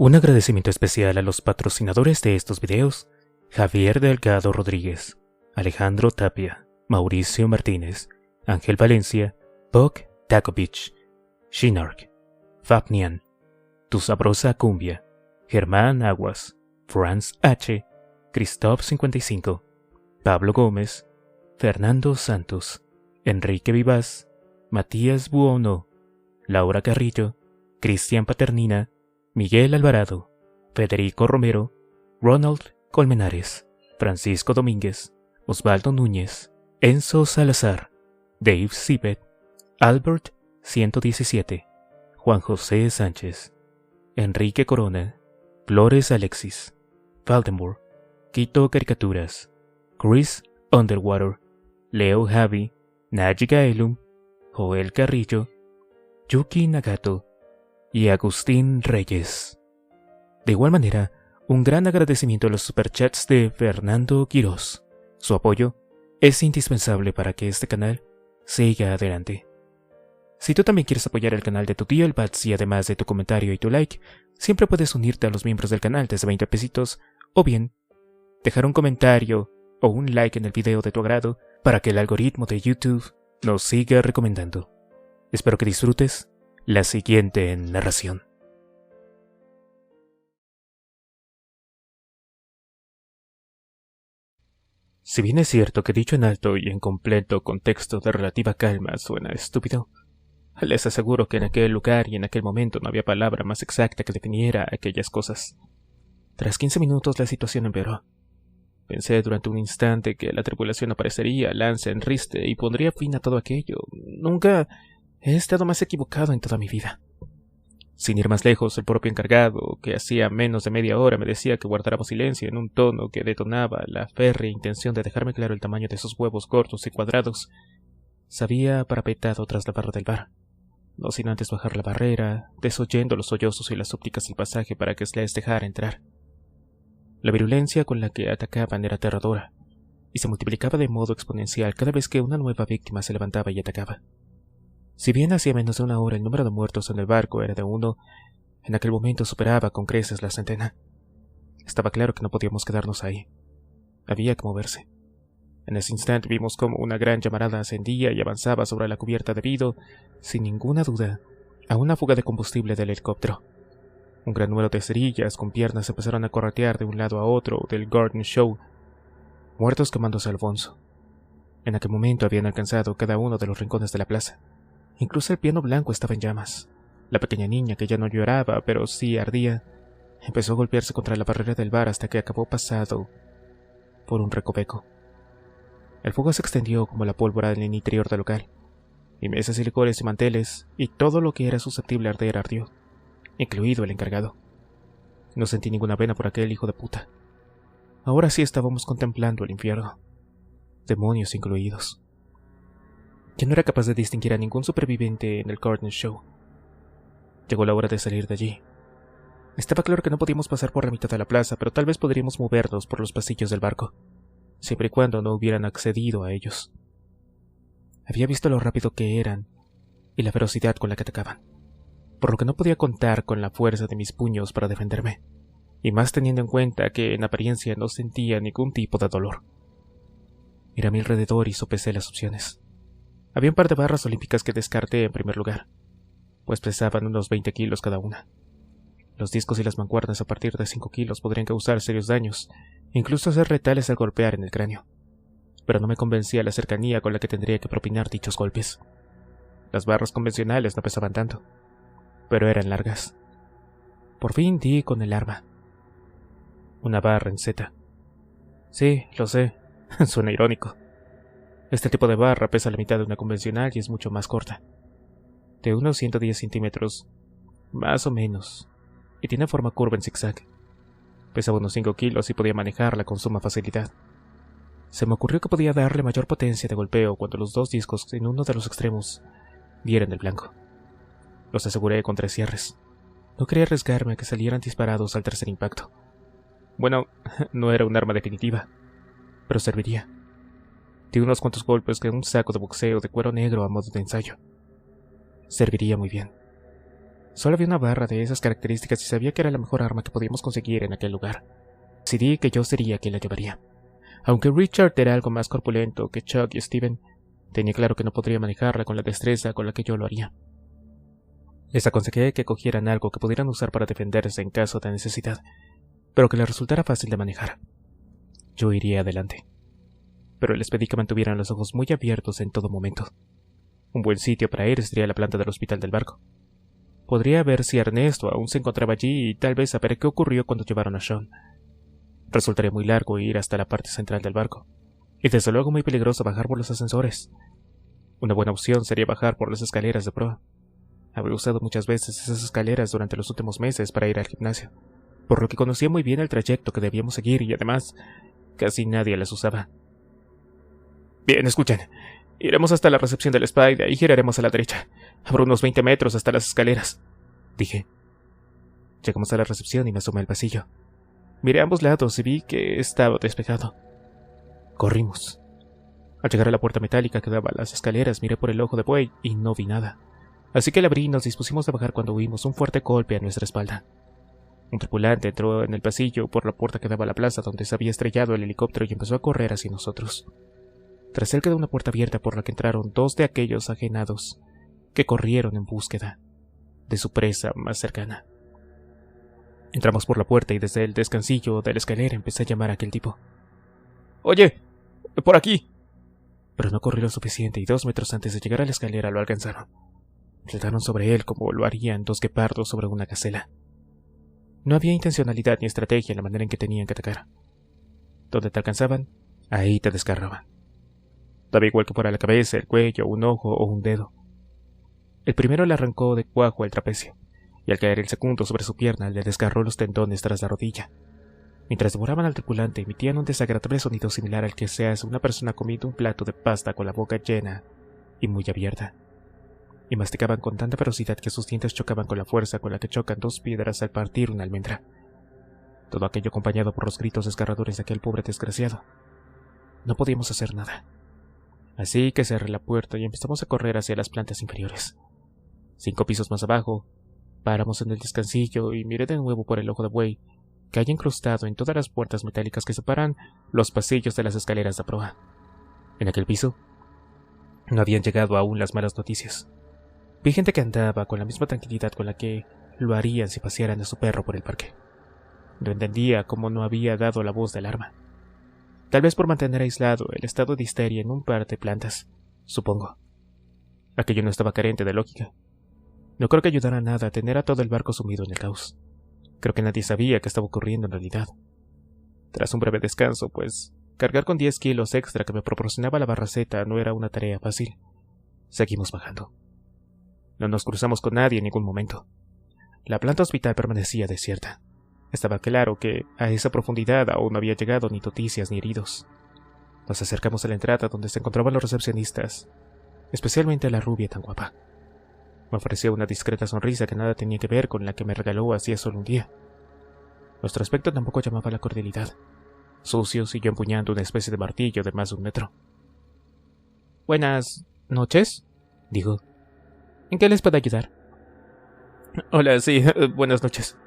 Un agradecimiento especial a los patrocinadores de estos videos: Javier Delgado Rodríguez, Alejandro Tapia, Mauricio Martínez, Ángel Valencia, Bok Takovich, Shinark, Fapnian, Tu Sabrosa Cumbia, Germán Aguas, Franz H., Christoph 55, Pablo Gómez, Fernando Santos, Enrique Vivas, Matías Buono, Laura Carrillo, Cristian Paternina, Miguel Alvarado, Federico Romero, Ronald Colmenares, Francisco Domínguez, Osvaldo Núñez, Enzo Salazar, Dave Sibet, Albert 117, Juan José Sánchez, Enrique Corona, Flores Alexis, Faltenburg, Quito Caricaturas, Chris Underwater, Leo Javi, Naji Gaelum, Joel Carrillo, Yuki Nagato y Agustín Reyes. De igual manera, un gran agradecimiento a los superchats de Fernando Quirós. Su apoyo es indispensable para que este canal siga adelante. Si tú también quieres apoyar el canal de tu tío el Bats y además de tu comentario y tu like, siempre puedes unirte a los miembros del canal desde 20 pesitos o bien dejar un comentario o un like en el video de tu agrado para que el algoritmo de YouTube nos siga recomendando. Espero que disfrutes la siguiente narración. Si bien es cierto que dicho en alto y en completo contexto de relativa calma suena estúpido, les aseguro que en aquel lugar y en aquel momento no había palabra más exacta que definiera aquellas cosas. Tras 15 minutos la situación empeoró. Pensé durante un instante que la tripulación aparecería, lanza en riste y pondría fin a todo aquello. Nunca he estado más equivocado en toda mi vida. Sin ir más lejos, el propio encargado, que hacía menos de media hora me decía que guardáramos silencio en un tono que detonaba la férrea intención de dejarme claro el tamaño de esos huevos gordos y cuadrados, se había parapetado tras la barra del bar, no sin antes bajar la barrera, desoyendo los sollozos y las súplicas del pasaje para que les dejara entrar. La virulencia con la que atacaban era aterradora, y se multiplicaba de modo exponencial cada vez que una nueva víctima se levantaba y atacaba. Si bien hacía menos de una hora el número de muertos en el barco era de 1, en aquel momento superaba con creces la centena. Estaba claro que no podíamos quedarnos ahí. Había que moverse. En ese instante vimos cómo una gran llamarada ascendía y avanzaba sobre la cubierta debido, sin ninguna duda, a una fuga de combustible del helicóptero. Un gran número de cerillas con piernas empezaron a corretear de un lado a otro del Garden Show, muertos quemándose al Alfonso. En aquel momento habían alcanzado cada uno de los rincones de la plaza. Incluso el piano blanco estaba en llamas. La pequeña niña, que ya no lloraba, pero sí ardía, empezó a golpearse contra la barrera del bar hasta que acabó pasado por un recoveco. El fuego se extendió como la pólvora en el interior del local, y mesas y licores y manteles, y todo lo que era susceptible de arder ardió, incluido el encargado. No sentí ninguna pena por aquel hijo de puta. Ahora sí estábamos contemplando el infierno, demonios incluidos. Ya no era capaz de distinguir a ningún superviviente en el Garden Show. Llegó la hora de salir de allí. Estaba claro que no podíamos pasar por la mitad de la plaza, pero tal vez podríamos movernos por los pasillos del barco, siempre y cuando no hubieran accedido a ellos. Había visto lo rápido que eran y la velocidad con la que atacaban, por lo que no podía contar con la fuerza de mis puños para defenderme, y más teniendo en cuenta que en apariencia no sentía ningún tipo de dolor. Miré a mi alrededor y sopesé las opciones. Había un par de barras olímpicas que descarté en primer lugar, pues pesaban unos 20 kilos cada una. Los discos y las mancuernas a partir de 5 kilos podrían causar serios daños, incluso ser letales al golpear en el cráneo, pero no me convencía la cercanía con la que tendría que propinar dichos golpes. Las barras convencionales no pesaban tanto, pero eran largas. Por fin di con el arma. Una barra en Z. Sí, lo sé, suena irónico. Este tipo de barra pesa la mitad de una convencional y es mucho más corta, de unos 110 centímetros, más o menos, y tiene forma curva en zigzag. Pesaba unos 5 kilos y podía manejarla con suma facilidad. Se me ocurrió que podía darle mayor potencia de golpeo cuando los dos discos en uno de los extremos dieran el blanco. Los aseguré con 3 cierres. No quería arriesgarme a que salieran disparados al tercer impacto. Bueno, no era un arma definitiva, pero serviría. Di unos cuantos golpes con un saco de boxeo de cuero negro a modo de ensayo. Serviría muy bien. Solo había una barra de esas características y sabía que era la mejor arma que podíamos conseguir en aquel lugar. Decidí que yo sería quien la llevaría. Aunque Richard era algo más corpulento que Chuck y Steven, tenía claro que no podría manejarla con la destreza con la que yo lo haría. Les aconsejé que cogieran algo que pudieran usar para defenderse en caso de necesidad, pero que les resultara fácil de manejar. Yo iría adelante, pero les pedí que mantuvieran los ojos muy abiertos en todo momento. Un buen sitio para ir sería la planta del hospital del barco. Podría ver si Ernesto aún se encontraba allí y tal vez saber qué ocurrió cuando llevaron a Sean. Resultaría muy largo ir hasta la parte central del barco, y desde luego muy peligroso bajar por los ascensores. Una buena opción sería bajar por las escaleras de proa. Había usado muchas veces esas escaleras durante los últimos meses para ir al gimnasio, por lo que conocía muy bien el trayecto que debíamos seguir y además casi nadie las usaba. Bien, escuchen. Iremos hasta la recepción del spa y de ahí giraremos a la derecha. Habrá unos 20 metros hasta las escaleras, dije. Llegamos a la recepción y me asomé al pasillo. Miré a ambos lados y vi que estaba despejado. Corrimos. Al llegar a la puerta metálica que daba a las escaleras, miré por el ojo de buey y no vi nada. Así que la abrí y nos dispusimos a bajar cuando oímos un fuerte golpe a nuestra espalda. Un tripulante entró en el pasillo por la puerta que daba a la plaza donde se había estrellado el helicóptero y empezó a correr hacia nosotros. Tras él quedó una puerta abierta por la que entraron dos de aquellos ajenados que corrieron en búsqueda de su presa más cercana. Entramos por la puerta y desde el descansillo de la escalera empecé a llamar a aquel tipo. «¡Oye! ¡Por aquí!» Pero no corrió lo suficiente y 2 metros antes de llegar a la escalera lo alcanzaron. Saltaron sobre él como lo harían 2 guepardos sobre una gacela. No había intencionalidad ni estrategia en la manera en que tenían que atacar. Donde te alcanzaban, ahí te desgarraban. Daba igual que fuera la cabeza, el cuello, un ojo o un dedo. El primero le arrancó de cuajo el trapecio, y al caer el segundo sobre su pierna le desgarró los tendones tras la rodilla. Mientras devoraban al tripulante, emitían un desagradable sonido similar al que se hace una persona comiendo un plato de pasta con la boca llena y muy abierta, y masticaban con tanta ferocidad que sus dientes chocaban con la fuerza con la que chocan 2 piedras al partir una almendra. Todo aquello acompañado por los gritos desgarradores de aquel pobre desgraciado. No podíamos hacer nada. Así que cerré la puerta y empezamos a correr hacia las plantas inferiores. 5 pisos más abajo, paramos en el descansillo y miré de nuevo por el ojo de buey que hay incrustado en todas las puertas metálicas que separan los pasillos de las escaleras de proa. En aquel piso no habían llegado aún las malas noticias. Vi gente que andaba con la misma tranquilidad con la que lo harían si pasearan a su perro por el parque. No entendía cómo no había dado la voz de alarma. Tal vez por mantener aislado el estado de histeria en un par de plantas, supongo. Aquello no estaba carente de lógica. No creo que ayudara a nada a tener a todo el barco sumido en el caos. Creo que nadie sabía qué estaba ocurriendo en realidad. Tras un breve descanso, pues, cargar con 10 kilos extra que me proporcionaba la barraceta no era una tarea fácil. Seguimos bajando. No nos cruzamos con nadie en ningún momento. La planta hospital permanecía desierta. Estaba claro que a esa profundidad aún no había llegado ni noticias ni heridos. Nos acercamos a la entrada donde se encontraban los recepcionistas, especialmente a la rubia tan guapa. Me ofreció una discreta sonrisa que nada tenía que ver con la que me regaló hacía solo un día. Nuestro aspecto tampoco llamaba la cordialidad. Sucio siguió empuñando una especie de martillo de más de 1 metro. «Buenas noches», dijo. «¿En qué les puedo ayudar?» «Hola, sí, buenas noches»,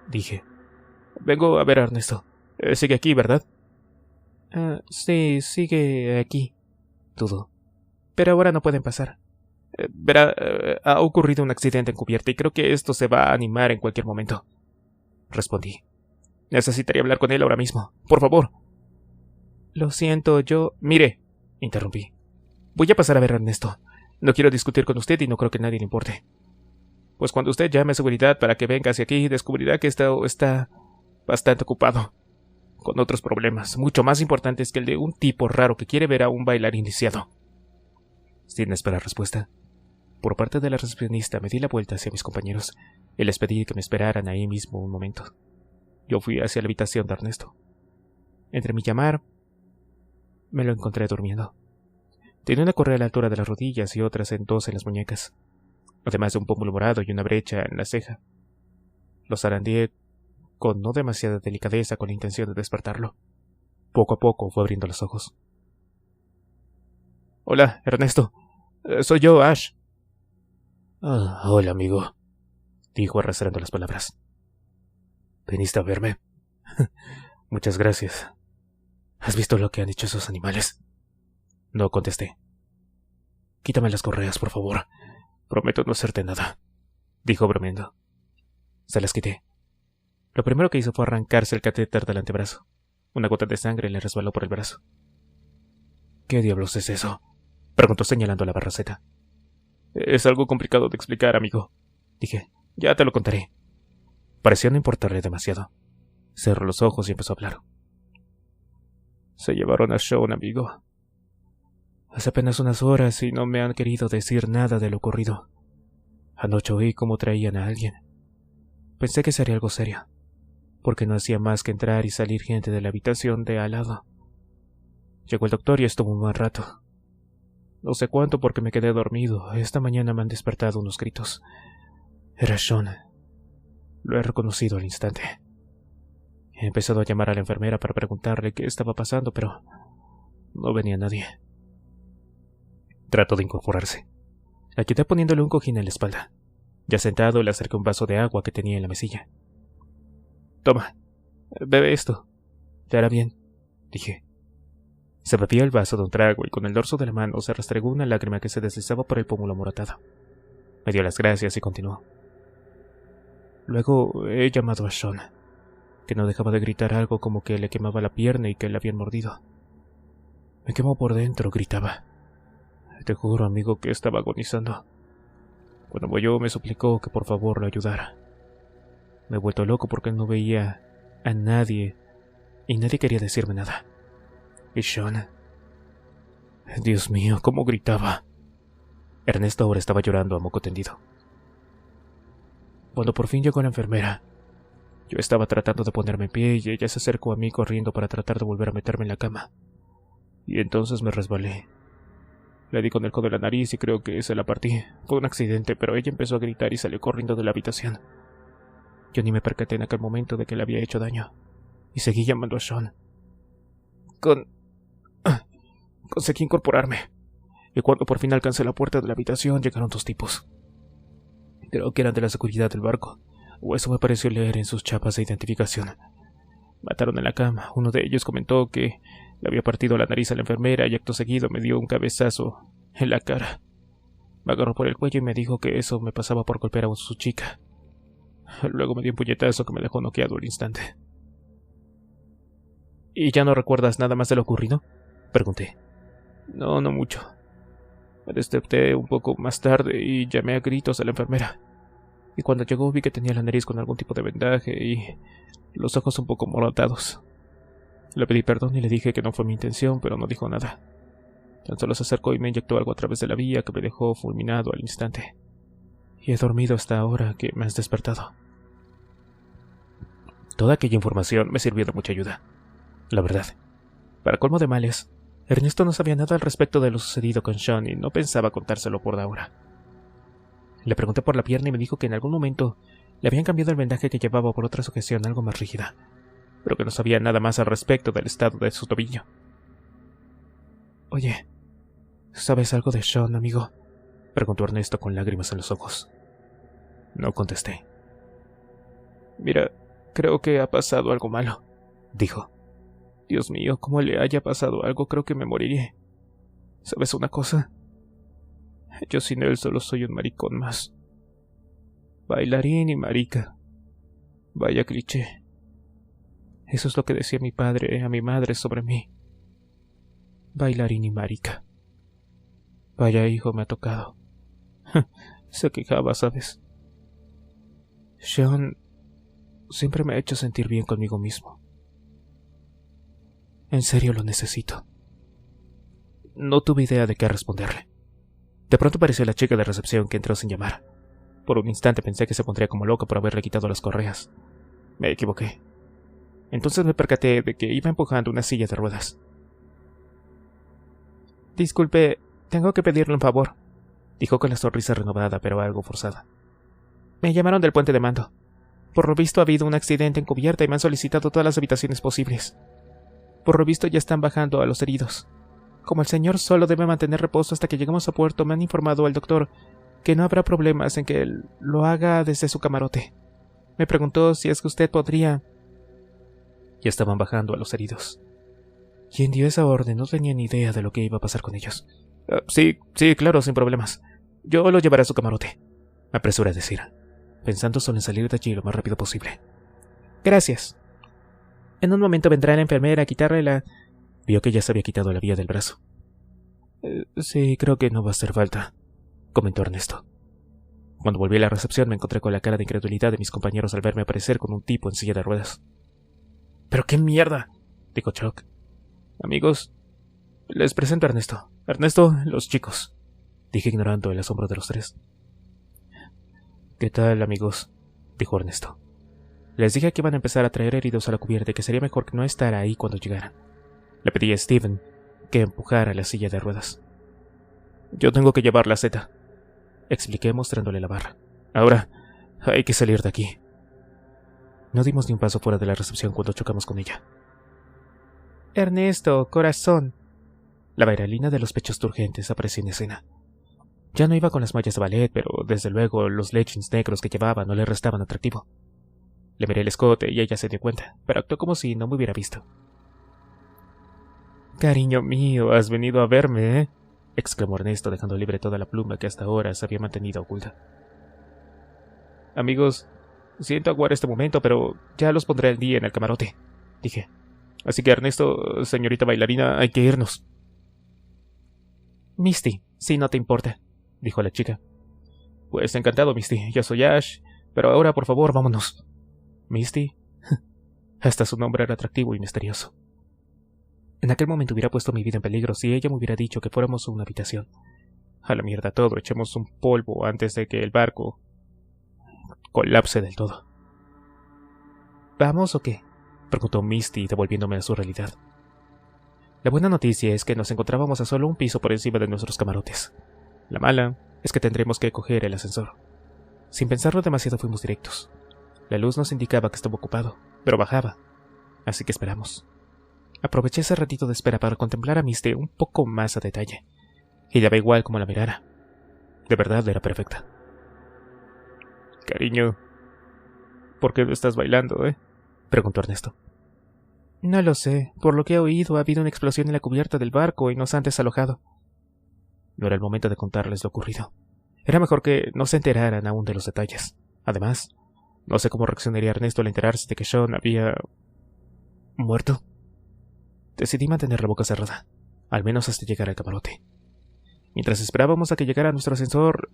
dije. «Vengo a ver a Ernesto. Sigue aquí, ¿verdad?» Sí, sigue aquí», dudó. «Pero ahora no pueden pasar. Verá, ha ocurrido un accidente encubierto y creo que esto se va a animar en cualquier momento», respondí. «Necesitaría hablar con él ahora mismo. Por favor». «Lo siento, Mire», interrumpí. «Voy a pasar a ver a Ernesto. No quiero discutir con usted y no creo que a nadie le importe. Pues cuando usted llame a seguridad para que venga hacia aquí, descubrirá que está bastante ocupado, con otros problemas, mucho más importantes que el de un tipo raro que quiere ver a un bailarín iniciado». Sin esperar respuesta, por parte de la recepcionista me di la vuelta hacia mis compañeros y les pedí que me esperaran ahí mismo un momento. Yo fui hacia la habitación de Ernesto. Entre mi llamar, me lo encontré durmiendo. Tenía una correa a la altura de las rodillas y otras en 2 en las muñecas, además de un pómulo morado y una brecha en la ceja. Lo zarandeé con no demasiada delicadeza con la intención de despertarlo. Poco a poco fue abriendo los ojos. «Hola, Ernesto. Soy yo, Ash». «Hola, amigo», dijo arrastrando las palabras. ¿Viniste a verme? Muchas gracias. ¿Has visto lo que han hecho esos animales? No contesté. Quítame las correas, por favor. Prometo no hacerte nada, dijo bromeando. Se las quité. Lo primero que hizo fue arrancarse el catéter del antebrazo. Una gota de sangre le resbaló por el brazo. ¿Qué diablos es eso?, preguntó señalando la barraceta. Es algo complicado de explicar, amigo, dije. Ya te lo contaré. Pareció no importarle demasiado. Cerró los ojos y empezó a hablar. Se llevaron a Sean, amigo. Hace apenas unas horas y no me han querido decir nada de lo ocurrido. Anoche oí cómo traían a alguien. Pensé que sería algo serio, porque no hacía más que entrar y salir gente de la habitación de al lado. Llegó el doctor y estuvo un buen rato. No sé cuánto porque me quedé dormido. Esta mañana me han despertado unos gritos. Era Sean. Lo he reconocido al instante. He empezado a llamar a la enfermera para preguntarle qué estaba pasando, pero no venía nadie. Trató de incorporarse. La ayudé poniéndole un cojín en la espalda. Ya sentado, le acerqué un vaso de agua que tenía en la mesilla. Toma, bebe esto. Te hará bien, dije. Se bebía el vaso de un trago y con el dorso de la mano se restregó una lágrima que se deslizaba por el pómulo amoratado. Me dio las gracias y continuó. Luego he llamado a Sean, que no dejaba de gritar algo como que le quemaba la pierna y que le habían mordido. Me quemó por dentro, gritaba. Te juro, amigo, que estaba agonizando. Cuando voy me suplicó que por favor lo ayudara. Me he vuelto loco porque no veía a nadie y nadie quería decirme nada. Y Sean... Dios mío, cómo gritaba. Ernesto ahora estaba llorando a moco tendido. Cuando por fin llegó la enfermera, yo estaba tratando de ponerme en pie y ella se acercó a mí corriendo para tratar de volver a meterme en la cama. Y entonces me resbalé. Le di con el codo en la nariz y creo que se la partí. Fue un accidente, pero ella empezó a gritar y salió corriendo de la habitación. Yo ni me percaté en aquel momento de que le había hecho daño. Y seguí llamando a Sean. Conseguí incorporarme. Y cuando por fin alcancé la puerta de la habitación, llegaron dos tipos. Creo que eran de la seguridad del barco, o eso me pareció leer en sus chapas de identificación. Mataron en la cama. Uno de ellos comentó que le había partido la nariz a la enfermera y acto seguido me dio un cabezazo en la cara. Me agarró por el cuello y me dijo que eso me pasaba por golpear a su chica. Luego me dio un puñetazo que me dejó noqueado al instante. ¿Y ya no recuerdas nada más de lo ocurrido?, pregunté. No mucho. Me desperté un poco más tarde y llamé a gritos a la enfermera. Y cuando llegó vi que tenía la nariz con algún tipo de vendaje y los ojos un poco morotados. Le pedí perdón y le dije que no fue mi intención, pero no dijo nada. Tan solo se acercó y me inyectó algo a través de la vía que me dejó fulminado al instante. Y he dormido hasta ahora que me has despertado. Toda aquella información me sirvió de mucha ayuda. La verdad, para colmo de males, Ernesto no sabía nada al respecto de lo sucedido con Sean y no pensaba contárselo por ahora. Le pregunté por la pierna y me dijo que en algún momento le habían cambiado el vendaje que llevaba por otra sujeción algo más rígida, pero que no sabía nada más al respecto del estado de su tobillo. Oye, ¿sabes algo de Sean, amigo?, preguntó Ernesto con lágrimas en los ojos. No contesté. Mira, creo que ha pasado algo malo, dijo. Dios mío, como le haya pasado algo, creo que me moriré. ¿Sabes una cosa? Yo sin él solo soy un maricón más. Bailarín y marica. Vaya cliché. Eso es lo que decía mi padre a mi madre sobre mí. Bailarín y marica. Vaya hijo me ha tocado. Se quejaba, ¿sabes? Sean siempre me ha hecho sentir bien conmigo mismo. En serio lo necesito. No tuve idea de qué responderle. De pronto apareció la chica de recepción que entró sin llamar. Por un instante pensé que se pondría como loca por haberle quitado las correas. Me equivoqué. Entonces me percaté de que iba empujando una silla de ruedas. Disculpe, tengo que pedirle un favor, dijo con la sonrisa renovada pero algo forzada. Me llamaron del puente de mando. Por lo visto ha habido un accidente encubierta y me han solicitado todas las habitaciones posibles. Por lo visto ya están bajando a los heridos. Como el señor solo debe mantener reposo hasta que lleguemos a puerto, me han informado el doctor que no habrá problemas en que él lo haga desde su camarote. Me preguntó si es que usted podría... Ya estaban bajando a los heridos. Quien dio esa orden no tenía ni idea de lo que iba a pasar con ellos. Sí, claro, sin problemas. Yo lo llevaré a su camarote, me apresuré a decir, pensando solo en salir de allí lo más rápido posible. Gracias. En un momento vendrá la enfermera a quitarle la... Vio que ya se había quitado la vía del brazo. Sí, creo que no va a hacer falta, comentó Ernesto. Cuando volví a la recepción me encontré con la cara de incredulidad de mis compañeros al verme aparecer con un tipo en silla de ruedas. ¿Pero qué mierda?, dijo Chuck. Amigos, les presento a Ernesto. Ernesto, los chicos, dije ignorando el asombro de los tres. ¿Qué tal, amigos?, dijo Ernesto. Les dije que iban a empezar a traer heridos a la cubierta y que sería mejor que no estar ahí cuando llegaran. Le pedí a Steven que empujara la silla de ruedas. Yo tengo que llevar la Z, expliqué mostrándole la barra. Ahora, hay que salir de aquí. No dimos ni un paso fuera de la recepción cuando chocamos con ella. Ernesto, corazón. La bailarina de los pechos turgentes apareció en escena. Ya no iba con las mallas de ballet, pero desde luego los leggings negros que llevaba no le restaban atractivo. Le miré el escote y ella se dio cuenta, pero actuó como si no me hubiera visto. Cariño mío, has venido a verme, ¿eh?, exclamó Ernesto, dejando libre toda la pluma que hasta ahora se había mantenido oculta. Amigos, siento aguar este momento, pero ya los pondré al día en el camarote, dije. Así que Ernesto, señorita bailarina, hay que irnos. Misty, si no te importa, dijo la chica. Pues encantado, Misty, yo soy Ash, pero ahora por favor vámonos. Misty, hasta su nombre era atractivo y misterioso. En aquel momento hubiera puesto mi vida en peligro si ella me hubiera dicho que fuéramos a una habitación. A la mierda todo, echemos un polvo antes de que el barco colapse del todo. ¿Vamos o qué?, preguntó Misty, devolviéndome a su realidad. La buena noticia es que nos encontrábamos a solo un piso por encima de nuestros camarotes. La mala es que tendremos que coger el ascensor. Sin pensarlo demasiado fuimos directos. La luz nos indicaba que estaba ocupado, pero bajaba, así que esperamos. Aproveché ese ratito de espera para contemplar a Misty un poco más a detalle, y daba igual como la mirara. De verdad era perfecta. Cariño, ¿por qué no estás bailando, preguntó Ernesto. No lo sé. Por lo que he oído, ha habido una explosión en la cubierta del barco y nos han desalojado. No era el momento de contarles lo ocurrido. Era mejor que no se enteraran aún de los detalles. Además, no sé cómo reaccionaría Ernesto al enterarse de que Sean había... muerto. Decidí mantener la boca cerrada, al menos hasta llegar al camarote. Mientras esperábamos a que llegara nuestro ascensor,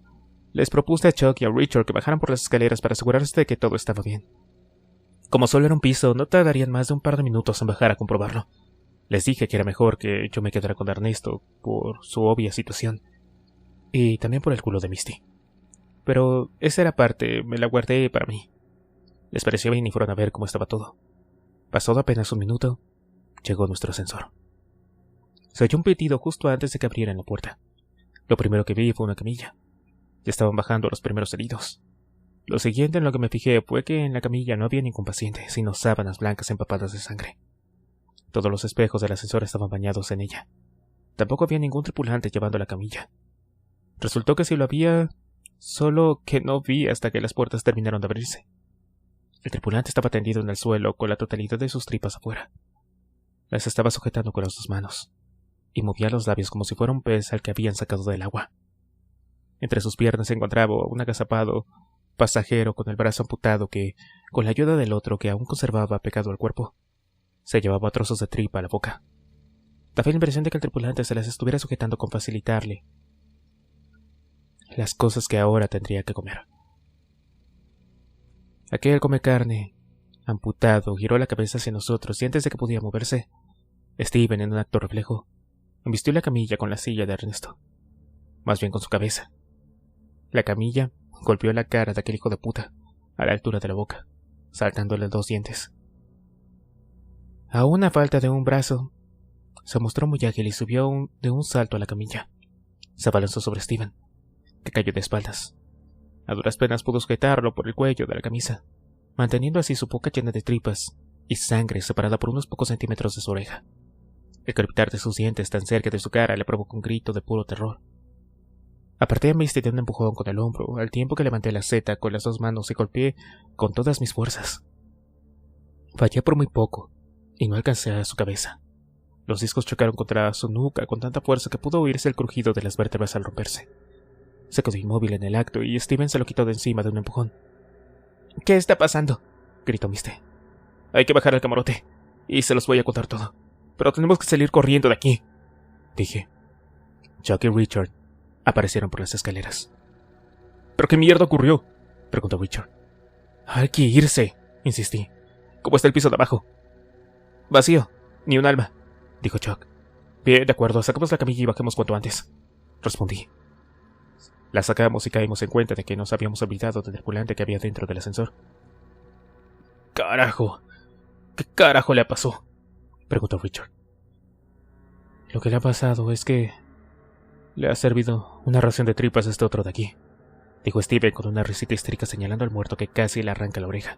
les propuse a Chuck y a Richard que bajaran por las escaleras para asegurarse de que todo estaba bien. Como solo era un piso, no tardarían más de un par de minutos en bajar a comprobarlo. Les dije que era mejor que yo me quedara con Ernesto por su obvia situación, y también por el culo de Misty. Pero esa era parte, me la guardé para mí. Les pareció bien y fueron a ver cómo estaba todo. Pasado apenas un minuto, llegó nuestro ascensor. Se oyó un pitido justo antes de que abrieran la puerta. Lo primero que vi fue una camilla. Ya estaban bajando los primeros heridos. Lo siguiente en lo que me fijé fue que en la camilla no había ningún paciente, sino sábanas blancas empapadas de sangre. Todos los espejos del ascensor estaban bañados en ella. Tampoco había ningún tripulante llevando la camilla. Resultó que sí lo había, solo que no vi hasta que las puertas terminaron de abrirse. El tripulante estaba tendido en el suelo con la totalidad de sus tripas afuera. Las estaba sujetando con las dos manos, y movía los labios como si fuera un pez al que habían sacado del agua. Entre sus piernas se encontraba un agazapado pasajero con el brazo amputado que, con la ayuda del otro que aún conservaba pegado al cuerpo, se llevaba trozos de tripa a la boca. Daba la impresión de que el tripulante se las estuviera sujetando con facilitarle las cosas que ahora tendría que comer. Aquel come carne, amputado, giró la cabeza hacia nosotros y antes de que pudiera moverse, Steven, en un acto reflejo, embistió la camilla con la silla de Ernesto. Más bien con su cabeza. La camilla golpeó la cara de aquel hijo de puta, a la altura de la boca, saltándole 2 dientes. Aún a falta de un brazo, se mostró muy ágil y subió de un salto a la camilla. Se abalanzó sobre Steven, que cayó de espaldas. A duras penas pudo sujetarlo por el cuello de la camisa, manteniendo así su boca llena de tripas y sangre separada por unos pocos centímetros de su oreja. El crepitar de sus dientes tan cerca de su cara le provocó un grito de puro terror. Aparté a Misty de un empujón con el hombro, al tiempo que levanté la seta con las 2 manos y golpeé con todas mis fuerzas. Fallé por muy poco, y no alcancé a su cabeza. Los discos chocaron contra su nuca con tanta fuerza que pudo oírse el crujido de las vértebras al romperse. Se quedó inmóvil en el acto y Steven se lo quitó de encima de un empujón. «¿Qué está pasando?», gritó Misty. «Hay que bajar al camarote, y se los voy a contar todo. Pero tenemos que salir corriendo de aquí», dije. Chuck y Richard aparecieron por las escaleras. «¿Pero qué mierda ocurrió?», preguntó Richard. «Hay que irse», insistí. «¿Cómo está el piso de abajo?». «Vacío, ni un alma», dijo Chuck. «Bien, de acuerdo, sacamos la camilla y bajemos cuanto antes», respondí. La sacamos y caímos en cuenta de que nos habíamos olvidado del tripulante que había dentro del ascensor. «Carajo, ¿qué carajo le pasó?», preguntó Richard. «Lo que le ha pasado es que le ha servido una ración de tripas a este otro de aquí», dijo Steven con una risita histérica señalando al muerto que casi le arranca la oreja.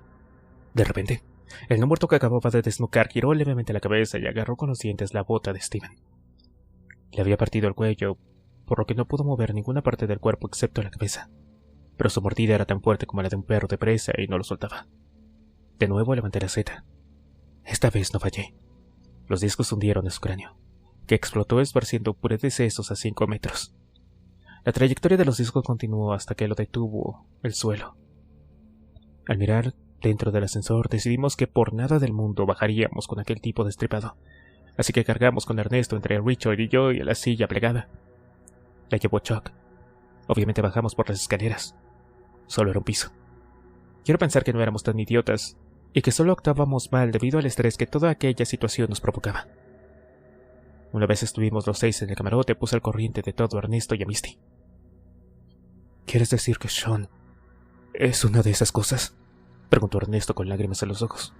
De repente, el no muerto que acababa de desnucar giró levemente la cabeza y agarró con los dientes la bota de Steven. Le había partido el cuello, por lo que no pudo mover ninguna parte del cuerpo excepto la cabeza, pero su mordida era tan fuerte como la de un perro de presa y no lo soltaba. De nuevo levanté la seta. Esta vez no fallé. Los discos hundieron en su cráneo, que explotó esparciendo puré de sesos a 5 metros. La trayectoria de los discos continuó hasta que lo detuvo el suelo. Al mirar dentro del ascensor decidimos que por nada del mundo bajaríamos con aquel tipo destripado, así que cargamos con Ernesto entre Richard y yo y a la silla plegada. La llevó Chuck. Obviamente bajamos por las escaleras. Solo era un piso. Quiero pensar que no éramos tan idiotas y que solo actuábamos mal debido al estrés que toda aquella situación nos provocaba. Una vez estuvimos los 6 en el camarote, puse al corriente de todo a Ernesto y a Misty. ¿Quieres decir que Sean es una de esas cosas?, preguntó Ernesto con lágrimas en los ojos.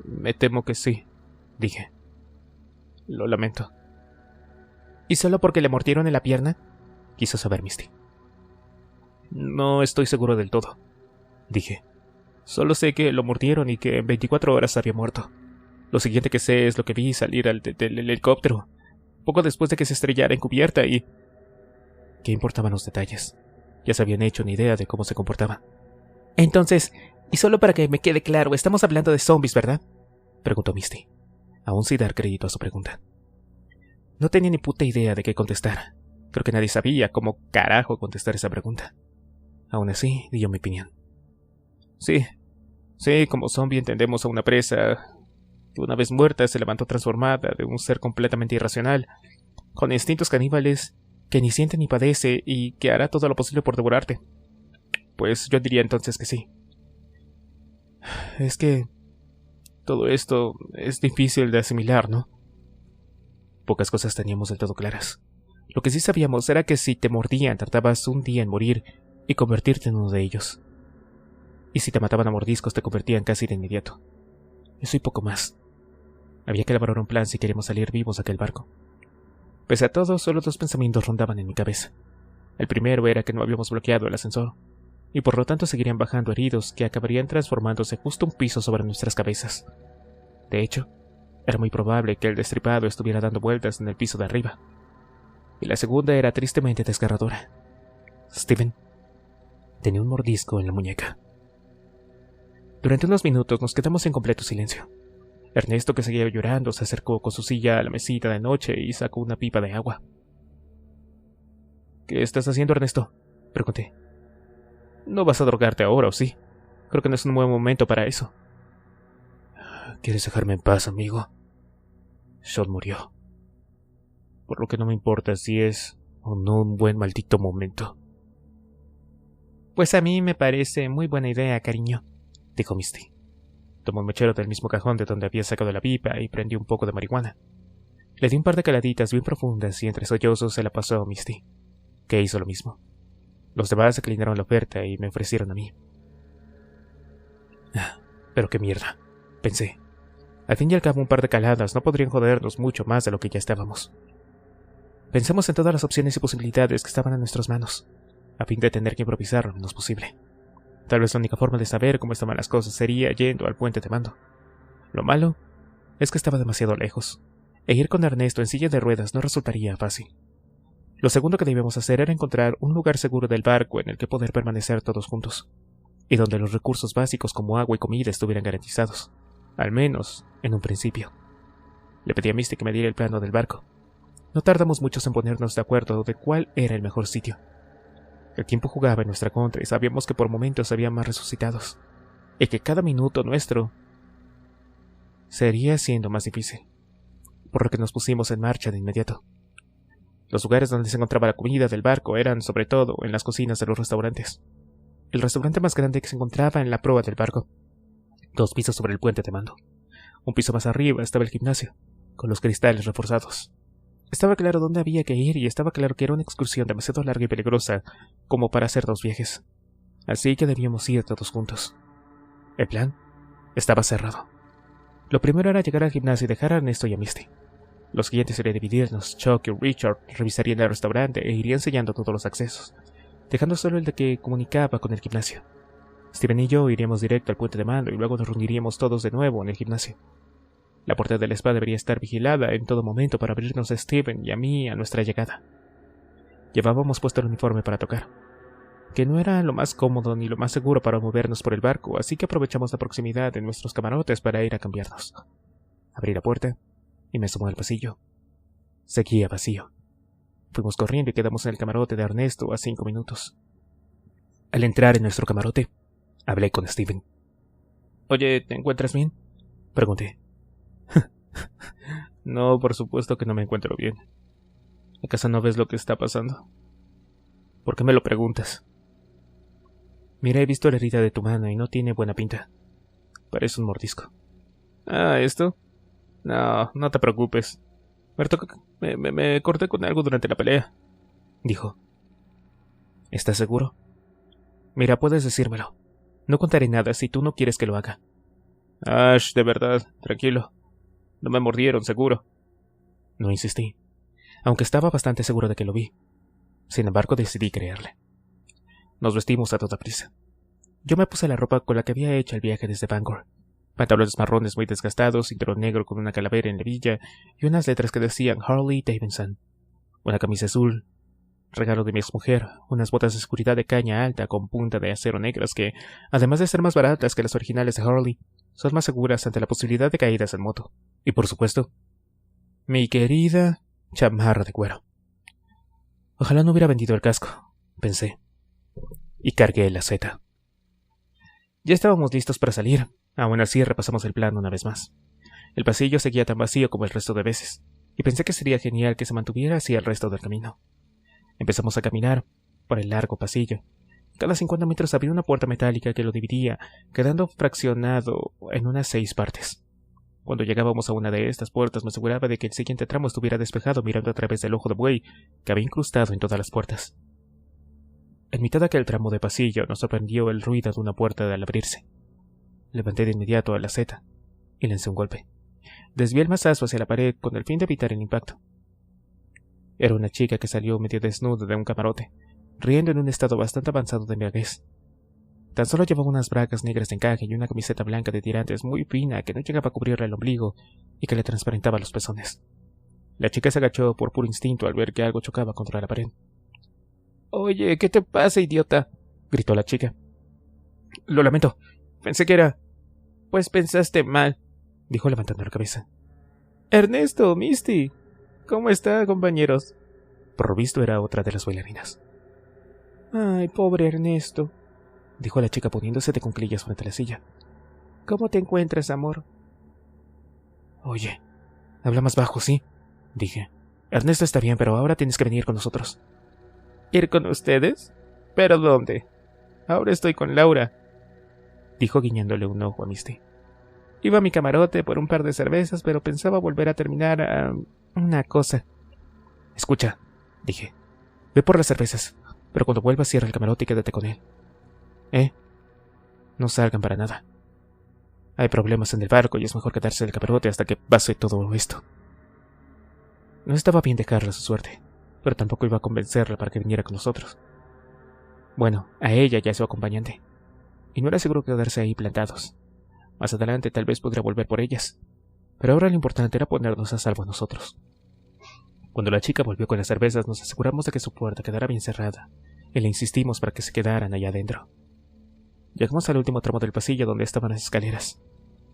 Me temo que sí, dije. Lo lamento. ¿Y solo porque le mordieron en la pierna?, quiso saber Misty. No estoy seguro del todo, dije. Solo sé que lo mordieron y que en 24 horas había muerto. Lo siguiente que sé es lo que vi salir del helicóptero, poco después de que se estrellara en cubierta y... ¿Qué importaban los detalles? Ya se habían hecho una idea de cómo se comportaba. Entonces, y solo para que me quede claro, estamos hablando de zombies, ¿verdad?, preguntó Misty, aún sin dar crédito a su pregunta. No tenía ni puta idea de qué contestar. Creo que nadie sabía cómo carajo contestar esa pregunta. Aún así, di yo mi opinión. Sí, como zombie entendemos a una presa que una vez muerta se levantó transformada de un ser completamente irracional, con instintos caníbales, que ni siente ni padece y que hará todo lo posible por devorarte. Pues yo diría entonces que sí. Es que todo esto es difícil de asimilar, ¿no? Pocas cosas teníamos del todo claras. Lo que sí sabíamos era que si te mordían tardabas un día en morir y convertirte en uno de ellos. Y si te mataban a mordiscos te convertían casi de inmediato. Eso y poco más. Había que elaborar un plan si queríamos salir vivos de aquel barco. Pese a todo, solo 2 pensamientos rondaban en mi cabeza. El primero era que no habíamos bloqueado el ascensor, y por lo tanto seguirían bajando heridos que acabarían transformándose justo un piso sobre nuestras cabezas. De hecho, era muy probable que el destripado estuviera dando vueltas en el piso de arriba. Y la segunda era tristemente desgarradora. Steven tenía un mordisco en la muñeca. Durante unos minutos nos quedamos en completo silencio. Ernesto, que seguía llorando, se acercó con su silla a la mesita de noche y sacó una pipa de agua. ¿Qué estás haciendo, Ernesto?, pregunté. No vas a drogarte ahora, ¿o sí? Creo que no es un buen momento para eso. ¿Quieres dejarme en paz, amigo? Sean murió. Por lo que no me importa si es o no un buen maldito momento. Pues a mí me parece muy buena idea, cariño, dijo Misty. Tomó un mechero del mismo cajón de donde había sacado la pipa y prendió un poco de marihuana. Le di un par de caladitas bien profundas y entre sollozos se la pasó a Misty, que hizo lo mismo. Los demás declinaron la oferta y me ofrecieron a mí. Pero qué mierda, pensé. Al fin y al cabo, un par de caladas no podrían jodernos mucho más de lo que ya estábamos. Pensamos en todas las opciones y posibilidades que estaban en nuestras manos, a fin de tener que improvisar lo menos posible. Tal vez la única forma de saber cómo estaban las cosas sería yendo al puente de mando. Lo malo es que estaba demasiado lejos, e ir con Ernesto en silla de ruedas no resultaría fácil. Lo segundo que debíamos hacer era encontrar un lugar seguro del barco en el que poder permanecer todos juntos, y donde los recursos básicos como agua y comida estuvieran garantizados, al menos en un principio. Le pedí a Misty que me diera el plano del barco. No tardamos mucho en ponernos de acuerdo de cuál era el mejor sitio. El tiempo jugaba en nuestra contra y sabíamos que por momentos había más resucitados, y que cada minuto nuestro sería siendo más difícil, por lo que nos pusimos en marcha de inmediato. Los lugares donde se encontraba la comida del barco eran, sobre todo, en las cocinas de los restaurantes. El restaurante más grande que se encontraba en la proa del barco, 2 pisos sobre el puente de mando. Un piso más arriba estaba el gimnasio, con los cristales reforzados. Estaba claro dónde había que ir y estaba claro que era una excursión demasiado larga y peligrosa como para hacer 2 viajes. Así que debíamos ir todos juntos. El plan estaba cerrado. Lo primero era llegar al gimnasio y dejar a Ernesto y a Misty. Los siguientes sería dividirnos. Chuck y Richard revisarían el restaurante e irían sellando todos los accesos, dejando solo el de que comunicaba con el gimnasio. Steven y yo iríamos directo al puente de mando y luego nos reuniríamos todos de nuevo en el gimnasio. La puerta del spa debería estar vigilada en todo momento para abrirnos a Steven y a mí a nuestra llegada. Llevábamos puesto el uniforme para tocar, que no era lo más cómodo ni lo más seguro para movernos por el barco, así que aprovechamos la proximidad de nuestros camarotes para ir a cambiarnos. Abrí la puerta y me asomó al pasillo. Seguía vacío. Fuimos corriendo y quedamos en el camarote de Ernesto a 5 minutos. Al entrar en nuestro camarote, hablé con Steven. «Oye, ¿te encuentras bien?», pregunté. «No, por supuesto que no me encuentro bien. ¿Acaso no ves lo que está pasando? ¿Por qué me lo preguntas?». «Mira, he visto la herida de tu mano y no tiene buena pinta. Parece un mordisco». «Ah, ¿esto? No, no te preocupes. Me corté con algo durante la pelea», dijo. «¿Estás seguro? Mira, puedes decírmelo. No contaré nada si tú no quieres que lo haga». «Ash, de verdad, tranquilo. No me mordieron, seguro». No insistí, aunque estaba bastante seguro de que lo vi. Sin embargo, decidí creerle. Nos vestimos a toda prisa. Yo me puse la ropa con la que había hecho el viaje desde Bangor. Pantalones marrones muy desgastados, cinturón negro con una calavera en la hebilla y unas letras que decían Harley Davidson. Una camisa azul, regalo de mi exmujer, unas botas de seguridad de caña alta con punta de acero negras que, además de ser más baratas que las originales de Harley, son más seguras ante la posibilidad de caídas en moto. Y por supuesto, mi querida chamarra de cuero. Ojalá no hubiera vendido el casco, pensé, y cargué la seta. Ya estábamos listos para salir. Aún así repasamos el plan una vez más. El pasillo seguía tan vacío como el resto de veces, y pensé que sería genial que se mantuviera así el resto del camino. Empezamos a caminar por el largo pasillo. Cada 50 metros había una puerta metálica que lo dividía, quedando fraccionado en unas 6 partes. Cuando llegábamos a una de estas puertas me aseguraba de que el siguiente tramo estuviera despejado mirando a través del ojo de buey que había incrustado en todas las puertas. En mitad de aquel tramo de pasillo nos sorprendió el ruido de una puerta al abrirse. Levanté de inmediato a la seta y lancé un golpe. Desvié el mazazo hacia la pared con el fin de evitar el impacto. Era una chica que salió medio desnuda de un camarote, riendo en un estado bastante avanzado de embriaguez. Tan solo llevaba unas bragas negras de encaje y una camiseta blanca de tirantes muy fina que no llegaba a cubrirle el ombligo y que le transparentaba los pezones. La chica se agachó por puro instinto al ver que algo chocaba contra la pared. «Oye, ¿qué te pasa, idiota?», gritó la chica. «Lo lamento. Pensé que era...». «Pues pensaste mal», dijo levantando la cabeza. «Ernesto, Misty. ¿Cómo está, compañeros?». Por lo visto era otra de las bailarinas. «Ay, pobre Ernesto», dijo la chica poniéndose de cuclillas frente a la silla. «¿Cómo te encuentras, amor?». «Oye, habla más bajo, ¿sí?», dije. «Ernesto está bien, pero ahora tienes que venir con nosotros». «¿Ir con ustedes? ¿Pero dónde? Ahora estoy con Laura», dijo guiñándole un ojo a Misty. «Iba a mi camarote por un par de cervezas, pero pensaba volver a terminar a... una cosa». «Escucha», dije. «Ve por las cervezas, pero cuando vuelvas cierra el camarote y quédate con él. No salgan para nada. Hay problemas en el barco y es mejor quedarse en el camarote hasta que pase todo esto». No estaba bien dejarla a su suerte, pero tampoco iba a convencerla para que viniera con nosotros. Bueno, a ella y a su acompañante. Y no era seguro quedarse ahí plantados. Más adelante tal vez podría volver por ellas, pero ahora lo importante era ponernos a salvo nosotros. Cuando la chica volvió con las cervezas, nos aseguramos de que su puerta quedara bien cerrada, y le insistimos para que se quedaran allá adentro. Llegamos al último tramo del pasillo donde estaban las escaleras.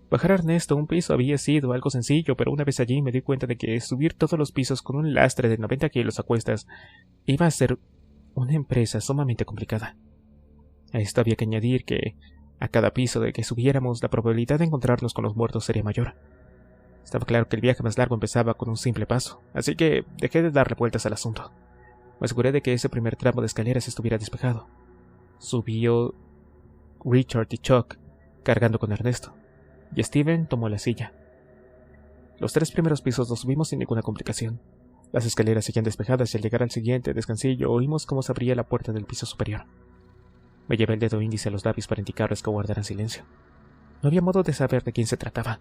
Bajar a Ernesto un piso había sido algo sencillo, pero una vez allí me di cuenta de que subir todos los pisos con un lastre de 90 kilos a cuestas iba a ser una empresa sumamente complicada. A esto había que añadir que a cada piso de que subiéramos la probabilidad de encontrarnos con los muertos sería mayor. Estaba claro que el viaje más largo empezaba con un simple paso, así que dejé de darle vueltas al asunto. Me aseguré de que ese primer tramo de escaleras estuviera despejado. Subió Richard y Chuck, cargando con Ernesto, y Steven tomó la silla. Los 3 primeros pisos los subimos sin ninguna complicación. Las escaleras seguían despejadas y al llegar al siguiente descansillo oímos cómo se abría la puerta del piso superior. Me llevé el dedo índice a los labios para indicarles que guardaran silencio. No había modo de saber de quién se trataba.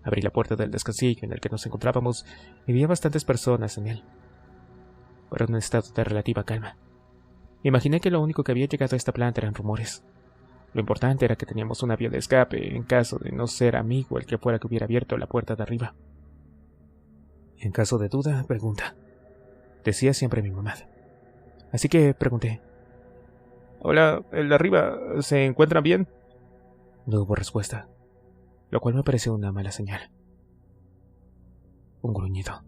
Abrí la puerta del descansillo en el que nos encontrábamos y vi a bastantes personas en él, pero en un estado de relativa calma. Imaginé que lo único que había llegado a esta planta eran rumores. Lo importante era que teníamos una vía de escape en caso de no ser amigo el que fuera que hubiera abierto la puerta de arriba. En caso de duda, pregunta, decía siempre mi mamá. Así que pregunté: «Hola, el de arriba, ¿se encuentran bien?» No hubo respuesta, lo cual me pareció una mala señal. Un gruñido.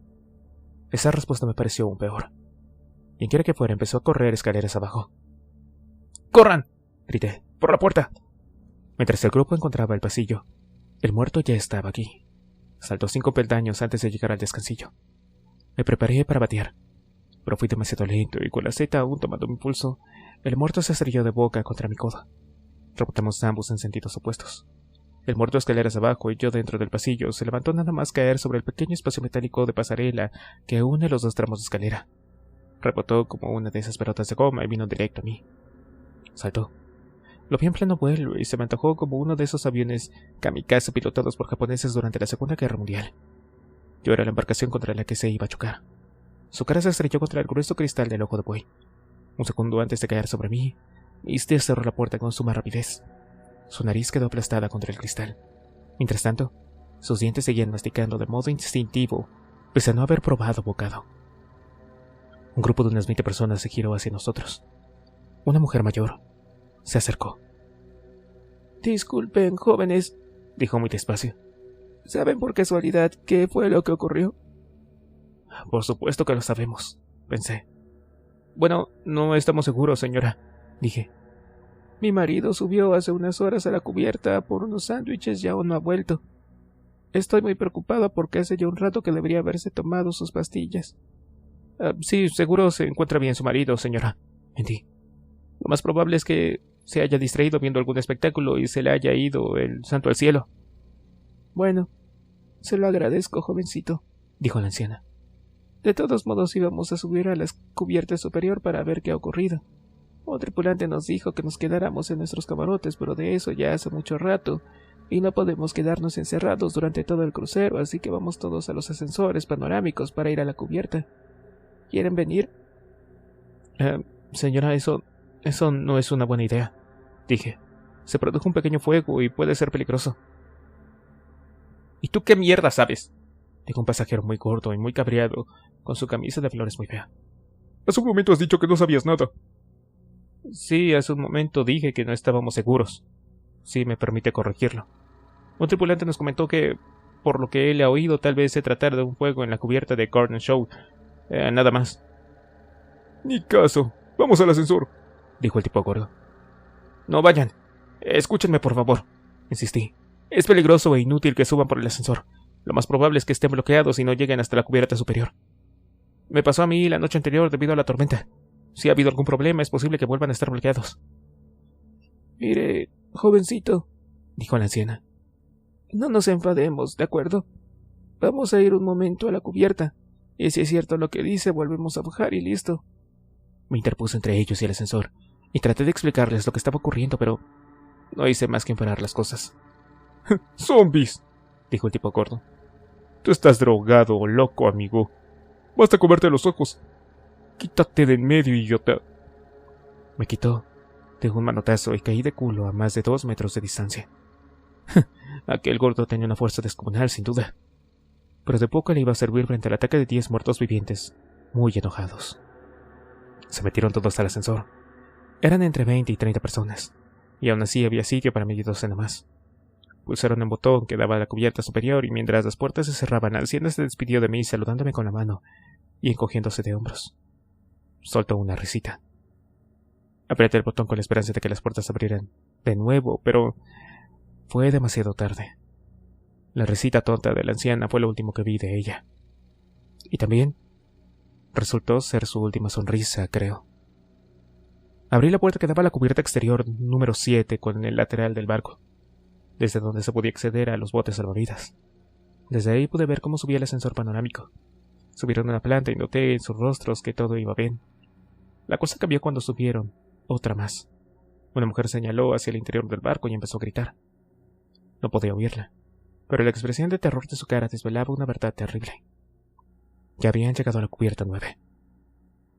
Esa respuesta me pareció aún peor. Quien quiera que fuera empezó a correr escaleras abajo. «¡Corran!», grité. «¡Por la puerta!». Mientras el grupo encontraba el pasillo, el muerto ya estaba aquí. Saltó 5 peldaños antes de llegar al descansillo. Me preparé para batear, pero fui demasiado lento y con la seta aún tomando mi pulso, el muerto se estrelló de boca contra mi codo. Rebotamos ambos en sentidos opuestos. El muerto escaleras abajo y yo dentro del pasillo se levantó nada más caer sobre el pequeño espacio metálico de pasarela que une los 2 tramos de escalera. Rebotó como una de esas pelotas de goma y vino directo a mí. Saltó. Lo vi en pleno vuelo y se me antojó como uno de esos aviones kamikaze pilotados por japoneses durante la Segunda Guerra Mundial. Yo era la embarcación contra la que se iba a chocar. Su cara se estrelló contra el grueso cristal del ojo de buey. Un segundo antes de caer sobre mí, Misty cerró la puerta con suma rapidez. Su nariz quedó aplastada contra el cristal. Mientras tanto, sus dientes seguían masticando de modo instintivo, pese a no haber probado bocado. Un grupo de unas 20 personas se giró hacia nosotros. Una mujer mayor se acercó. «Disculpen, jóvenes», dijo muy despacio. «¿Saben por casualidad qué fue lo que ocurrió?» «Por supuesto que lo sabemos», pensé. «Bueno, no estamos seguros, señora», dije. «Mi marido subió hace unas horas a la cubierta por unos sándwiches y aún no ha vuelto. Estoy muy preocupada porque hace ya un rato que debería haberse tomado sus pastillas». «Sí, seguro se encuentra bien su marido, señora», mentí. «Lo más probable es que se haya distraído viendo algún espectáculo y se le haya ido el santo al cielo». «Bueno, se lo agradezco, jovencito», dijo la anciana. «De todos modos íbamos a subir a la cubierta superior para ver qué ha ocurrido. Un tripulante nos dijo que nos quedáramos en nuestros camarotes, pero de eso ya hace mucho rato, y no podemos quedarnos encerrados durante todo el crucero, así que vamos todos a los ascensores panorámicos para ir a la cubierta. ¿Quieren venir?» «Señora, eso no es una buena idea», dije. «Se produjo un pequeño fuego y puede ser peligroso». «¿Y tú qué mierda sabes?», dijo un pasajero muy gordo y muy cabreado, con su camisa de flores muy fea. «Hace un momento has dicho que no sabías nada». «Sí, hace un momento dije que no estábamos seguros. Si me permite corregirlo. Un tripulante nos comentó que, por lo que él ha oído, tal vez se tratara de un fuego en la cubierta de Garden Show. Nada más». «Ni caso. Vamos al ascensor», dijo el tipo gordo. «No vayan. Escúchenme, por favor», insistí. «Es peligroso e inútil que suban por el ascensor. Lo más probable es que estén bloqueados y no lleguen hasta la cubierta superior. Me pasó a mí la noche anterior debido a la tormenta. Si ha habido algún problema, es posible que vuelvan a estar bloqueados». «Mire, jovencito», dijo la anciana, «no nos enfademos, ¿de acuerdo? Vamos a ir un momento a la cubierta, y si es cierto lo que dice, volvemos a bajar y listo». Me interpuse entre ellos y el ascensor, y traté de explicarles lo que estaba ocurriendo, pero no hice más que empeorar las cosas. «¡Zombies!», dijo el tipo gordo. «Tú estás drogado o loco, amigo. Basta comerte los ojos. Quítate de en medio, idiota». Me quitó de un manotazo y caí de culo a más de 2 metros de distancia. Aquel gordo tenía una fuerza descomunal, sin duda. pero de poco le iba a servir frente al ataque de 10 muertos vivientes, muy enojados. Se metieron todos al ascensor. Eran entre 20 y 30 personas, y aún así había sitio para media docena más. Pulsaron el botón que daba a la cubierta superior y mientras las puertas se cerraban, Alcienda se despidió de mí saludándome con la mano y encogiéndose de hombros. Soltó una risita. Apreté el botón con la esperanza de que las puertas se abrieran de nuevo, pero fue demasiado tarde. La risita tonta de la anciana fue lo último que vi de ella. Y también resultó ser su última sonrisa, creo. Abrí la puerta que daba a la cubierta exterior número 7 con el lateral del barco, desde donde se podía acceder a los botes salvavidas. Desde ahí pude ver cómo subía el ascensor panorámico. Subieron a la planta y noté en sus rostros que todo iba bien. La cosa cambió cuando subieron, otra más. Una mujer señaló hacia el interior del barco y empezó a gritar. No podía oírla, pero la expresión de terror de su cara desvelaba una verdad terrible. Ya habían llegado a la cubierta 9.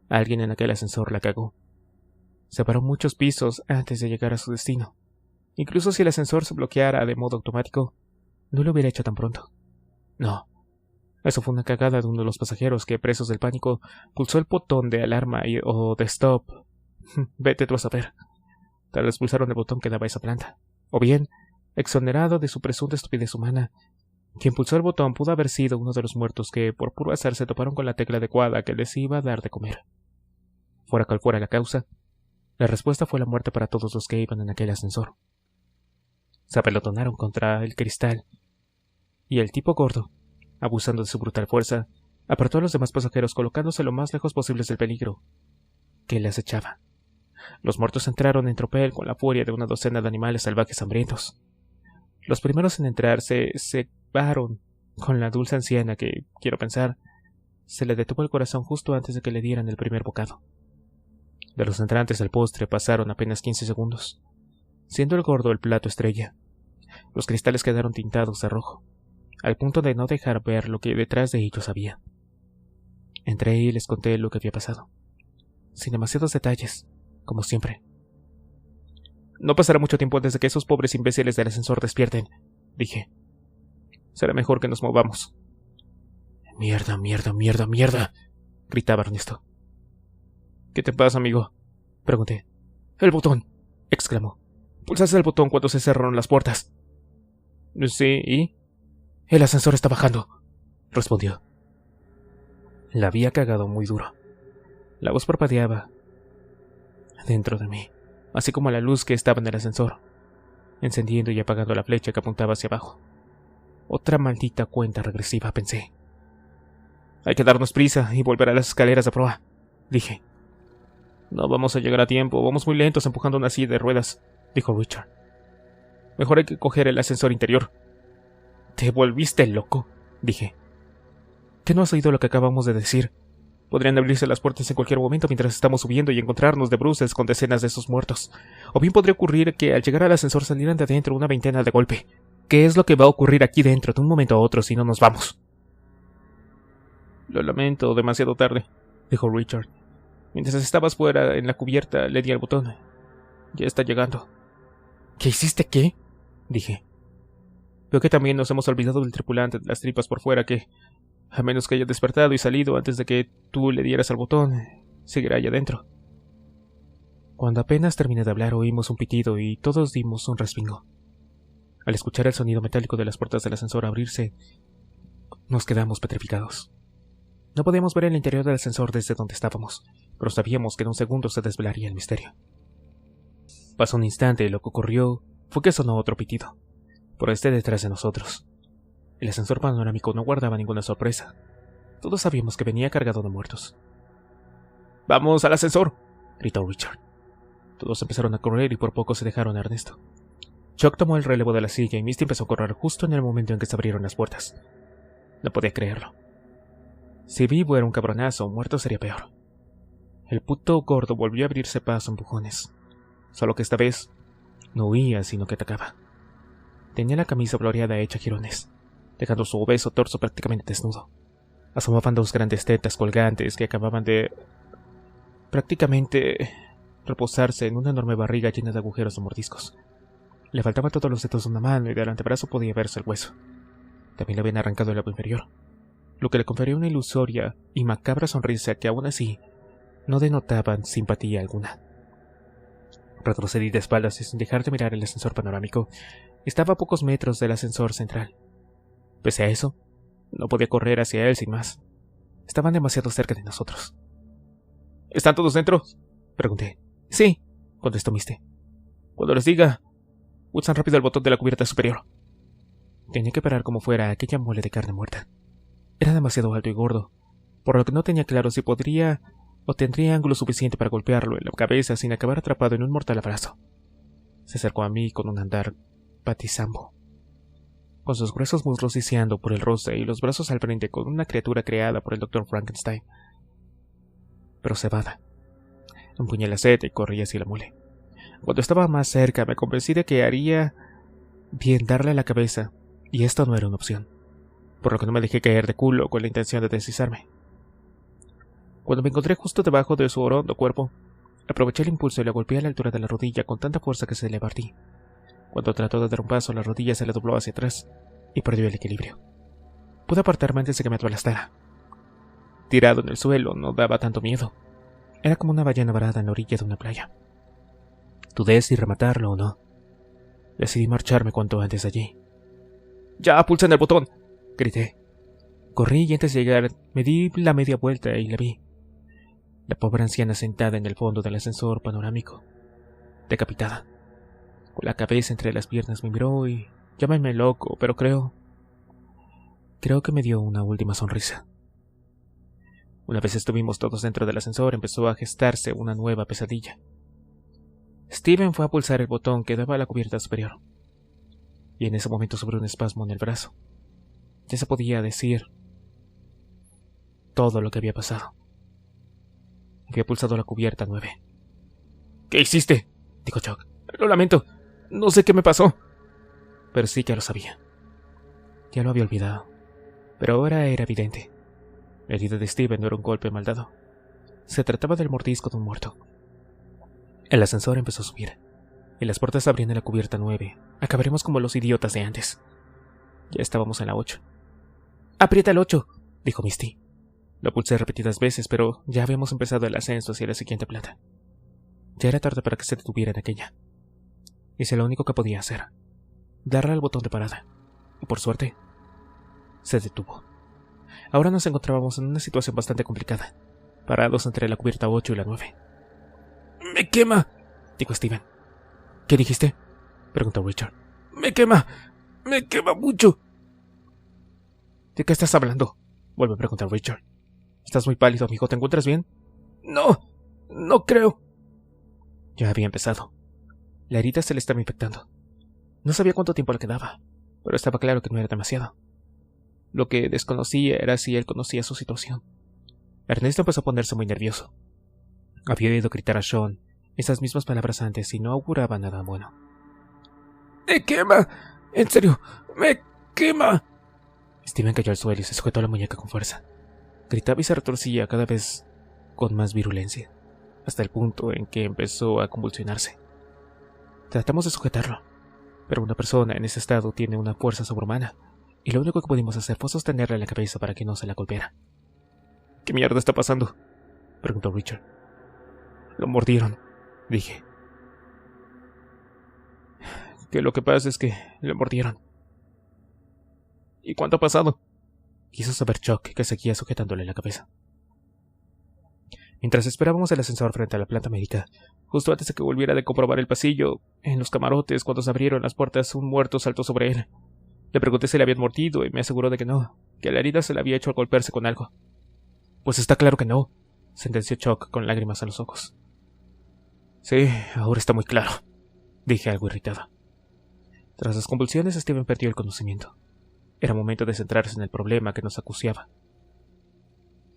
Alguien en aquel ascensor la cagó. Se paró muchos pisos antes de llegar a su destino. Incluso si el ascensor se bloqueara de modo automático, no lo hubiera hecho tan pronto. No. Eso fue una cagada de uno de los pasajeros que, presos del pánico, pulsó el botón de alarma o de stop. Vete tú a saber. Tal vez pulsaron el botón que daba a esa planta. O bien, exonerado de su presunta estupidez humana, quien pulsó el botón pudo haber sido uno de los muertos que, por puro azar, se toparon con la tecla adecuada que les iba a dar de comer. Fuera cual fuera la causa, la respuesta fue la muerte para todos los que iban en aquel ascensor. Se apelotonaron contra el cristal, y el tipo gordo, abusando de su brutal fuerza, apartó a los demás pasajeros colocándose lo más lejos posible del peligro que les echaba. Los muertos entraron en tropel con la furia de una docena de animales salvajes hambrientos. Los primeros en entrar se cebaron con la dulce anciana que, quiero pensar, se le detuvo el corazón justo antes de que le dieran el primer bocado. De los entrantes al postre pasaron apenas 15 segundos, siendo el gordo el plato estrella. Los cristales quedaron tintados de rojo, al punto de no dejar ver lo que detrás de ellos había. Entré y les conté lo que había pasado, sin demasiados detalles, como siempre. No pasará mucho tiempo antes de que esos pobres imbéciles del ascensor despierten, dije. Será mejor que nos movamos. Mierda, mierda, mierda, mierda, gritaba Ernesto. ¿Qué te pasa, amigo?, pregunté. El botón, exclamó. Pulsaste el botón cuando se cerraron las puertas. Sí, ¿y? El ascensor está bajando, respondió. La había cagado muy duro. La voz parpadeaba dentro de mí, así como la luz que estaba en el ascensor, encendiendo y apagando la flecha que apuntaba hacia abajo. Otra maldita cuenta regresiva, pensé. Hay que darnos prisa y volver a las escaleras de proa, dije. No vamos a llegar a tiempo, vamos muy lentos empujando una silla de ruedas, dijo Richard. Mejor hay que coger el ascensor interior. ¿Te volviste loco?, dije. ¿Qué no has oído lo que acabamos de decir? Podrían abrirse las puertas en cualquier momento mientras estamos subiendo y encontrarnos de bruces con decenas de esos muertos. O bien podría ocurrir que al llegar al ascensor salieran de adentro una veintena de golpe. ¿Qué es lo que va a ocurrir aquí dentro de un momento a otro si no nos vamos? Lo lamento, demasiado tarde, dijo Richard. Mientras estabas fuera en la cubierta le di al botón. Ya está llegando. ¿Qué hiciste qué?, dije. Veo que también nos hemos olvidado del tripulante de las tripas por fuera que, a menos que haya despertado y salido antes de que tú le dieras al botón, seguirá allá adentro. Cuando apenas terminé de hablar oímos un pitido y todos dimos un respingo. Al escuchar el sonido metálico de las puertas del ascensor abrirse, nos quedamos petrificados. No podíamos ver el interior del ascensor desde donde estábamos, pero sabíamos que en un segundo se desvelaría el misterio. Pasó un instante y lo que ocurrió fue que sonó otro pitido, por detrás de nosotros. El ascensor panorámico no guardaba ninguna sorpresa. Todos sabíamos que venía cargado de muertos. ¡Vamos al ascensor!, gritó Richard. Todos empezaron a correr y por poco se dejaron a Ernesto. Chuck tomó el relevo de la silla y Misty empezó a correr justo en el momento en que se abrieron las puertas. No podía creerlo. Si vivo era un cabronazo, muerto sería peor. El puto gordo volvió a abrirse paso a empujones. Solo que esta vez no huía, sino que atacaba. Tenía la camisa floreada hecha jirones, dejando su obeso torso prácticamente desnudo. Asomaban dos grandes tetas colgantes que acababan de prácticamente reposarse en una enorme barriga llena de agujeros de mordiscos. Le faltaban todos los dedos de una mano y del antebrazo podía verse el hueso. También le habían arrancado el labio inferior. lo que le confería una ilusoria y macabra sonrisa que aún así no denotaban simpatía alguna. Retrocedí de espaldas y sin dejar de mirar el ascensor panorámico. Estaba a pocos metros del ascensor central. Pese a eso, no podía correr hacia él sin más. Estaban demasiado cerca de nosotros. ¿Están todos dentro?, pregunté. Sí, contestó Misty. Cuando les diga, pulsan rápido el botón de la cubierta superior. Tenía que parar como fuera aquella mole de carne muerta. Era demasiado alto y gordo, por lo que no tenía claro si podría o tendría ángulo suficiente para golpearlo en la cabeza sin acabar atrapado en un mortal abrazo. Se acercó a mí con un andar patizambo, con sus gruesos muslos siseando por el roce y los brazos al frente con una criatura creada por el Dr. Frankenstein. Pero cebada. Empuñé la seta y corrí hacia la mole. Cuando estaba más cerca me convencí de que haría bien darle a la cabeza, y esto no era una opción, por lo que no me dejé caer de culo con la intención de deslizarme. Cuando me encontré justo debajo de su orondo cuerpo, aproveché el impulso y la golpeé a la altura de la rodilla con tanta fuerza que se le partí. Cuando trató de dar un paso, la rodilla se le dobló hacia atrás y perdió el equilibrio. Pude apartarme antes de que me aplastara. Tirado en el suelo no daba tanto miedo. Era como una ballena varada en la orilla de una playa. Dudé si rematarlo o no. Decidí marcharme cuanto antes de allí. ¡Ya, pulsen el botón!, grité. Corrí y antes de llegar me di la media vuelta y la vi. La pobre anciana sentada en el fondo del ascensor panorámico, decapitada. Con la cabeza entre las piernas me miró y, llámenme loco, pero creo que me dio una última sonrisa. Una vez estuvimos todos dentro del ascensor, empezó a gestarse una nueva pesadilla. Steven fue a pulsar el botón que daba a la cubierta superior, y en ese momento sufrió un espasmo en el brazo. Ya se podía decir todo lo que había pasado. Había pulsado la cubierta 9. ¿Qué hiciste?, dijo Chuck. Lo lamento. No sé qué me pasó. Pero sí que lo sabía. Ya lo había olvidado. Pero ahora era evidente. La herida de Steven no era un golpe mal dado. Se trataba del mordisco de un muerto. El ascensor empezó a subir, y las puertas abrían en la cubierta 9. Acabaremos como los idiotas de antes. Ya estábamos en la 8. «Aprieta el 8», dijo Misty. Lo pulsé repetidas veces, pero ya habíamos empezado el ascenso hacia la siguiente planta. Ya era tarde para que se detuviera en aquella. Hice lo único que podía hacer: darle al botón de parada. Y por suerte, se detuvo. Ahora nos encontrábamos en una situación bastante complicada, parados entre la cubierta 8 y la 9. «¡Me quema!», dijo Steven. «¿Qué dijiste?», preguntó Richard. «Me quema mucho». «¿De qué estás hablando?», vuelve a preguntar Richard. «Estás muy pálido, amigo. ¿Te encuentras bien?». No creo». Ya había empezado. La herida se le estaba infectando. No sabía cuánto tiempo le quedaba, pero estaba claro que no era demasiado. Lo que desconocía era si él conocía su situación. Ernesto empezó a ponerse muy nervioso. Había oído gritar a Sean esas mismas palabras antes y no auguraba nada bueno. «¡Me quema! En serio, me quema». Steven cayó al suelo y se sujetó a la muñeca con fuerza. Gritaba y se retorcía cada vez con más virulencia, hasta el punto en que empezó a convulsionarse. Tratamos de sujetarlo, pero una persona en ese estado tiene una fuerza sobrehumana, y lo único que pudimos hacer fue sostenerle la cabeza para que no se la golpeara. «¿Qué mierda está pasando?», preguntó Richard. «Lo mordieron», dije. «Que lo que pasa es que lo mordieron». «¿Y cuánto ha pasado?», quiso saber Chuck, que seguía sujetándole la cabeza. Mientras esperábamos el ascensor frente a la planta médica, justo antes de que volviera de comprobar el pasillo, en los camarotes, cuando se abrieron las puertas, un muerto saltó sobre él. Le pregunté si le habían mordido y me aseguró de que no, que la herida se le había hecho al golpearse con algo. «Pues está claro que no», sentenció Chuck con lágrimas en los ojos. «Sí, ahora está muy claro», dije algo irritado. Tras las convulsiones, Steven perdió el conocimiento. Era momento de centrarse en el problema que nos acuciaba.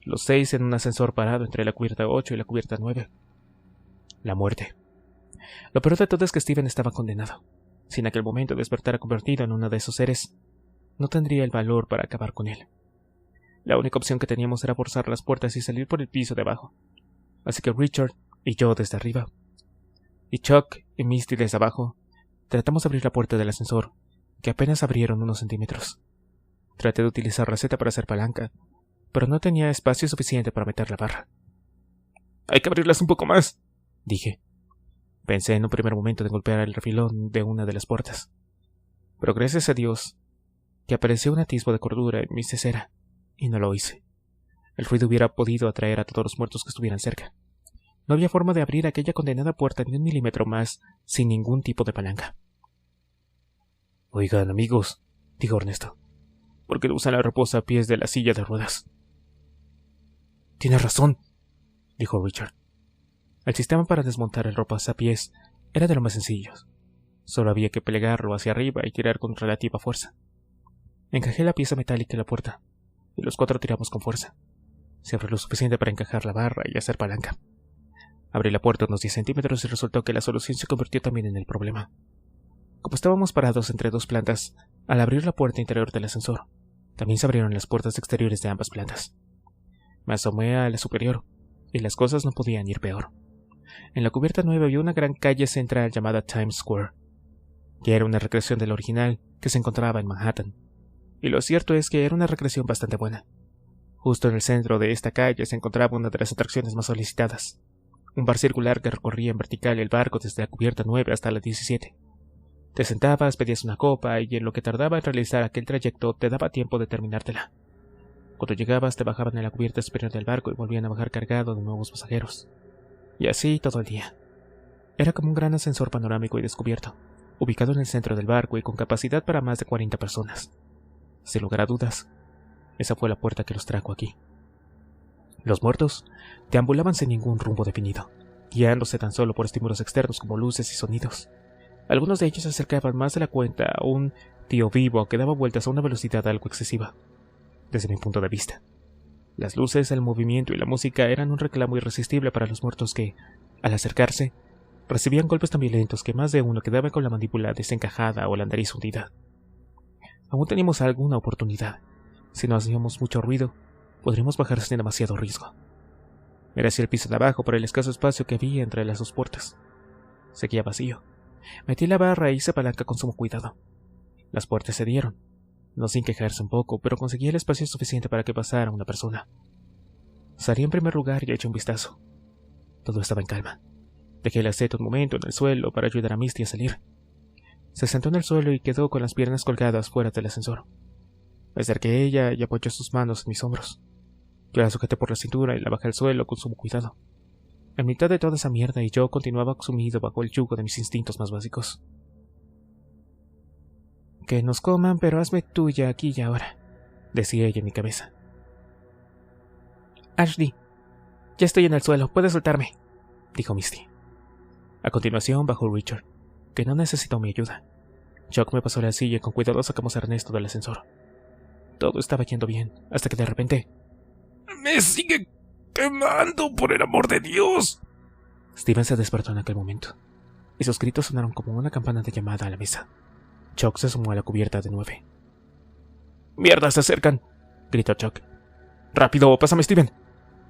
Los 6 en un ascensor parado entre la cubierta 8 y la cubierta 9. La muerte. Lo peor de todo es que Steven estaba condenado. Si en aquel momento despertara convertido en uno de esos seres, no tendría el valor para acabar con él. La única opción que teníamos era forzar las puertas y salir por el piso de abajo. Así que Richard y yo desde arriba, y Chuck y Misty desde abajo, tratamos de abrir la puerta del ascensor, que apenas abrieron unos centímetros. Traté de utilizar la seta para hacer palanca, pero no tenía espacio suficiente para meter la barra. «Hay que abrirlas un poco más», dije. Pensé en un primer momento de golpear el refilón de una de las puertas, pero gracias a Dios que apareció un atisbo de cordura en mi cesera, y no lo hice. El ruido hubiera podido atraer a todos los muertos que estuvieran cerca. No había forma de abrir aquella condenada puerta ni un milímetro más sin ningún tipo de palanca. «Oigan, amigos», dijo Ernesto, «¿por qué no usan la reposapiés de la silla de ruedas?» «Tienes razón», dijo Richard. El sistema para desmontar el reposapiés era de lo más sencillos. Solo había que plegarlo hacia arriba y tirar con relativa fuerza. Encajé la pieza metálica en la puerta, y los 4 tiramos con fuerza. Se abrió lo suficiente para encajar la barra y hacer palanca. Abrí la puerta unos 10 centímetros y resultó que la solución se convirtió también en el problema. Como estábamos parados entre 2 plantas, al abrir la puerta interior del ascensor, también se abrieron las puertas exteriores de ambas plantas. Me asomé a la superior, y las cosas no podían ir peor. En la cubierta 9 había una gran calle central llamada Times Square, que era una recreación de la original que se encontraba en Manhattan. Y lo cierto es que era una recreación bastante buena. Justo en el centro de esta calle se encontraba una de las atracciones más solicitadas, un bar circular que recorría en vertical el barco desde la cubierta 9 hasta la 17. Te sentabas, pedías una copa y en lo que tardaba en realizar aquel trayecto te daba tiempo de terminártela. Cuando llegabas te bajaban en la cubierta superior del barco y volvían a bajar cargado de nuevos pasajeros. Y así todo el día. Era como un gran ascensor panorámico y descubierto, ubicado en el centro del barco y con capacidad para más de 40 personas. Sin lugar a dudas, esa fue la puerta que los trajo aquí. Los muertos deambulaban sin ningún rumbo definido, guiándose tan solo por estímulos externos como luces y sonidos. Algunos de ellos se acercaban más de la cuenta a un tío vivo que daba vueltas a una velocidad algo excesiva, desde mi punto de vista. Las luces, el movimiento y la música eran un reclamo irresistible para los muertos que, al acercarse, recibían golpes tan violentos que más de uno quedaba con la mandíbula desencajada o la nariz hundida. Aún teníamos alguna oportunidad. Si no hacíamos mucho ruido, podríamos bajar sin demasiado riesgo. Miré hacia el piso de abajo por el escaso espacio que había entre las 2 puertas. Seguía vacío. Metí la barra e hice palanca con sumo cuidado. Las puertas cedieron, no sin quejarse un poco, pero conseguí el espacio suficiente para que pasara una persona. Salí en primer lugar y eché un vistazo. Todo estaba en calma. Dejé el aceite un momento en el suelo para ayudar a Misty a salir. Se sentó en el suelo y quedó con las piernas colgadas fuera del ascensor. Me acerqué a ella y apoyó sus manos en mis hombros. Yo la sujeté por la cintura y la bajé al suelo con sumo cuidado. En mitad de toda esa mierda y yo continuaba sumido bajo el yugo de mis instintos más básicos. «Que nos coman, pero hazme tuya aquí y ahora», decía ella en mi cabeza. «Ashley, ya estoy en el suelo, puedes soltarme», dijo Misty. A continuación bajó Richard, que no necesitó mi ayuda. Chuck me pasó la silla y con cuidado sacamos a Ernesto del ascensor. Todo estaba yendo bien, hasta que de repente... ¡Me sigue quemando, por el amor de Dios! Steven se despertó en aquel momento, y sus gritos sonaron como una campana de llamada a la mesa. Chuck se sumó a la cubierta de 9. ¡Mierda, se acercan!, gritó Chuck. «Rápido, pásame, Steven»,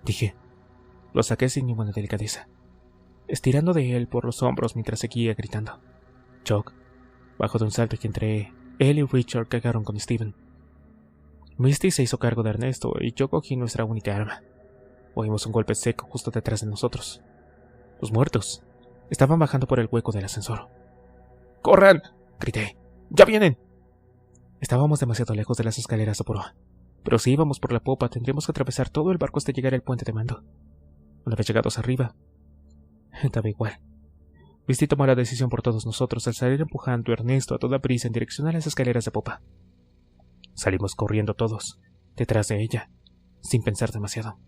dije. Lo saqué sin ninguna delicadeza, estirando de él por los hombros mientras seguía gritando. Chuck bajó de un salto y entre él y Richard cargaron con Steven. Misty se hizo cargo de Ernesto y yo cogí nuestra única arma. Oímos un golpe seco justo detrás de nosotros. Los muertos estaban bajando por el hueco del ascensor. «¡Corran!», grité. «¡Ya vienen!». Estábamos demasiado lejos de las escaleras de proa, pero si íbamos por la popa tendríamos que atravesar todo el barco hasta llegar al puente de mando. Una vez llegados arriba, daba igual. Misty tomó la decisión por todos nosotros al salir empujando a Ernesto a toda prisa en dirección a las escaleras de popa. Salimos corriendo todos, detrás de ella, sin pensar demasiado.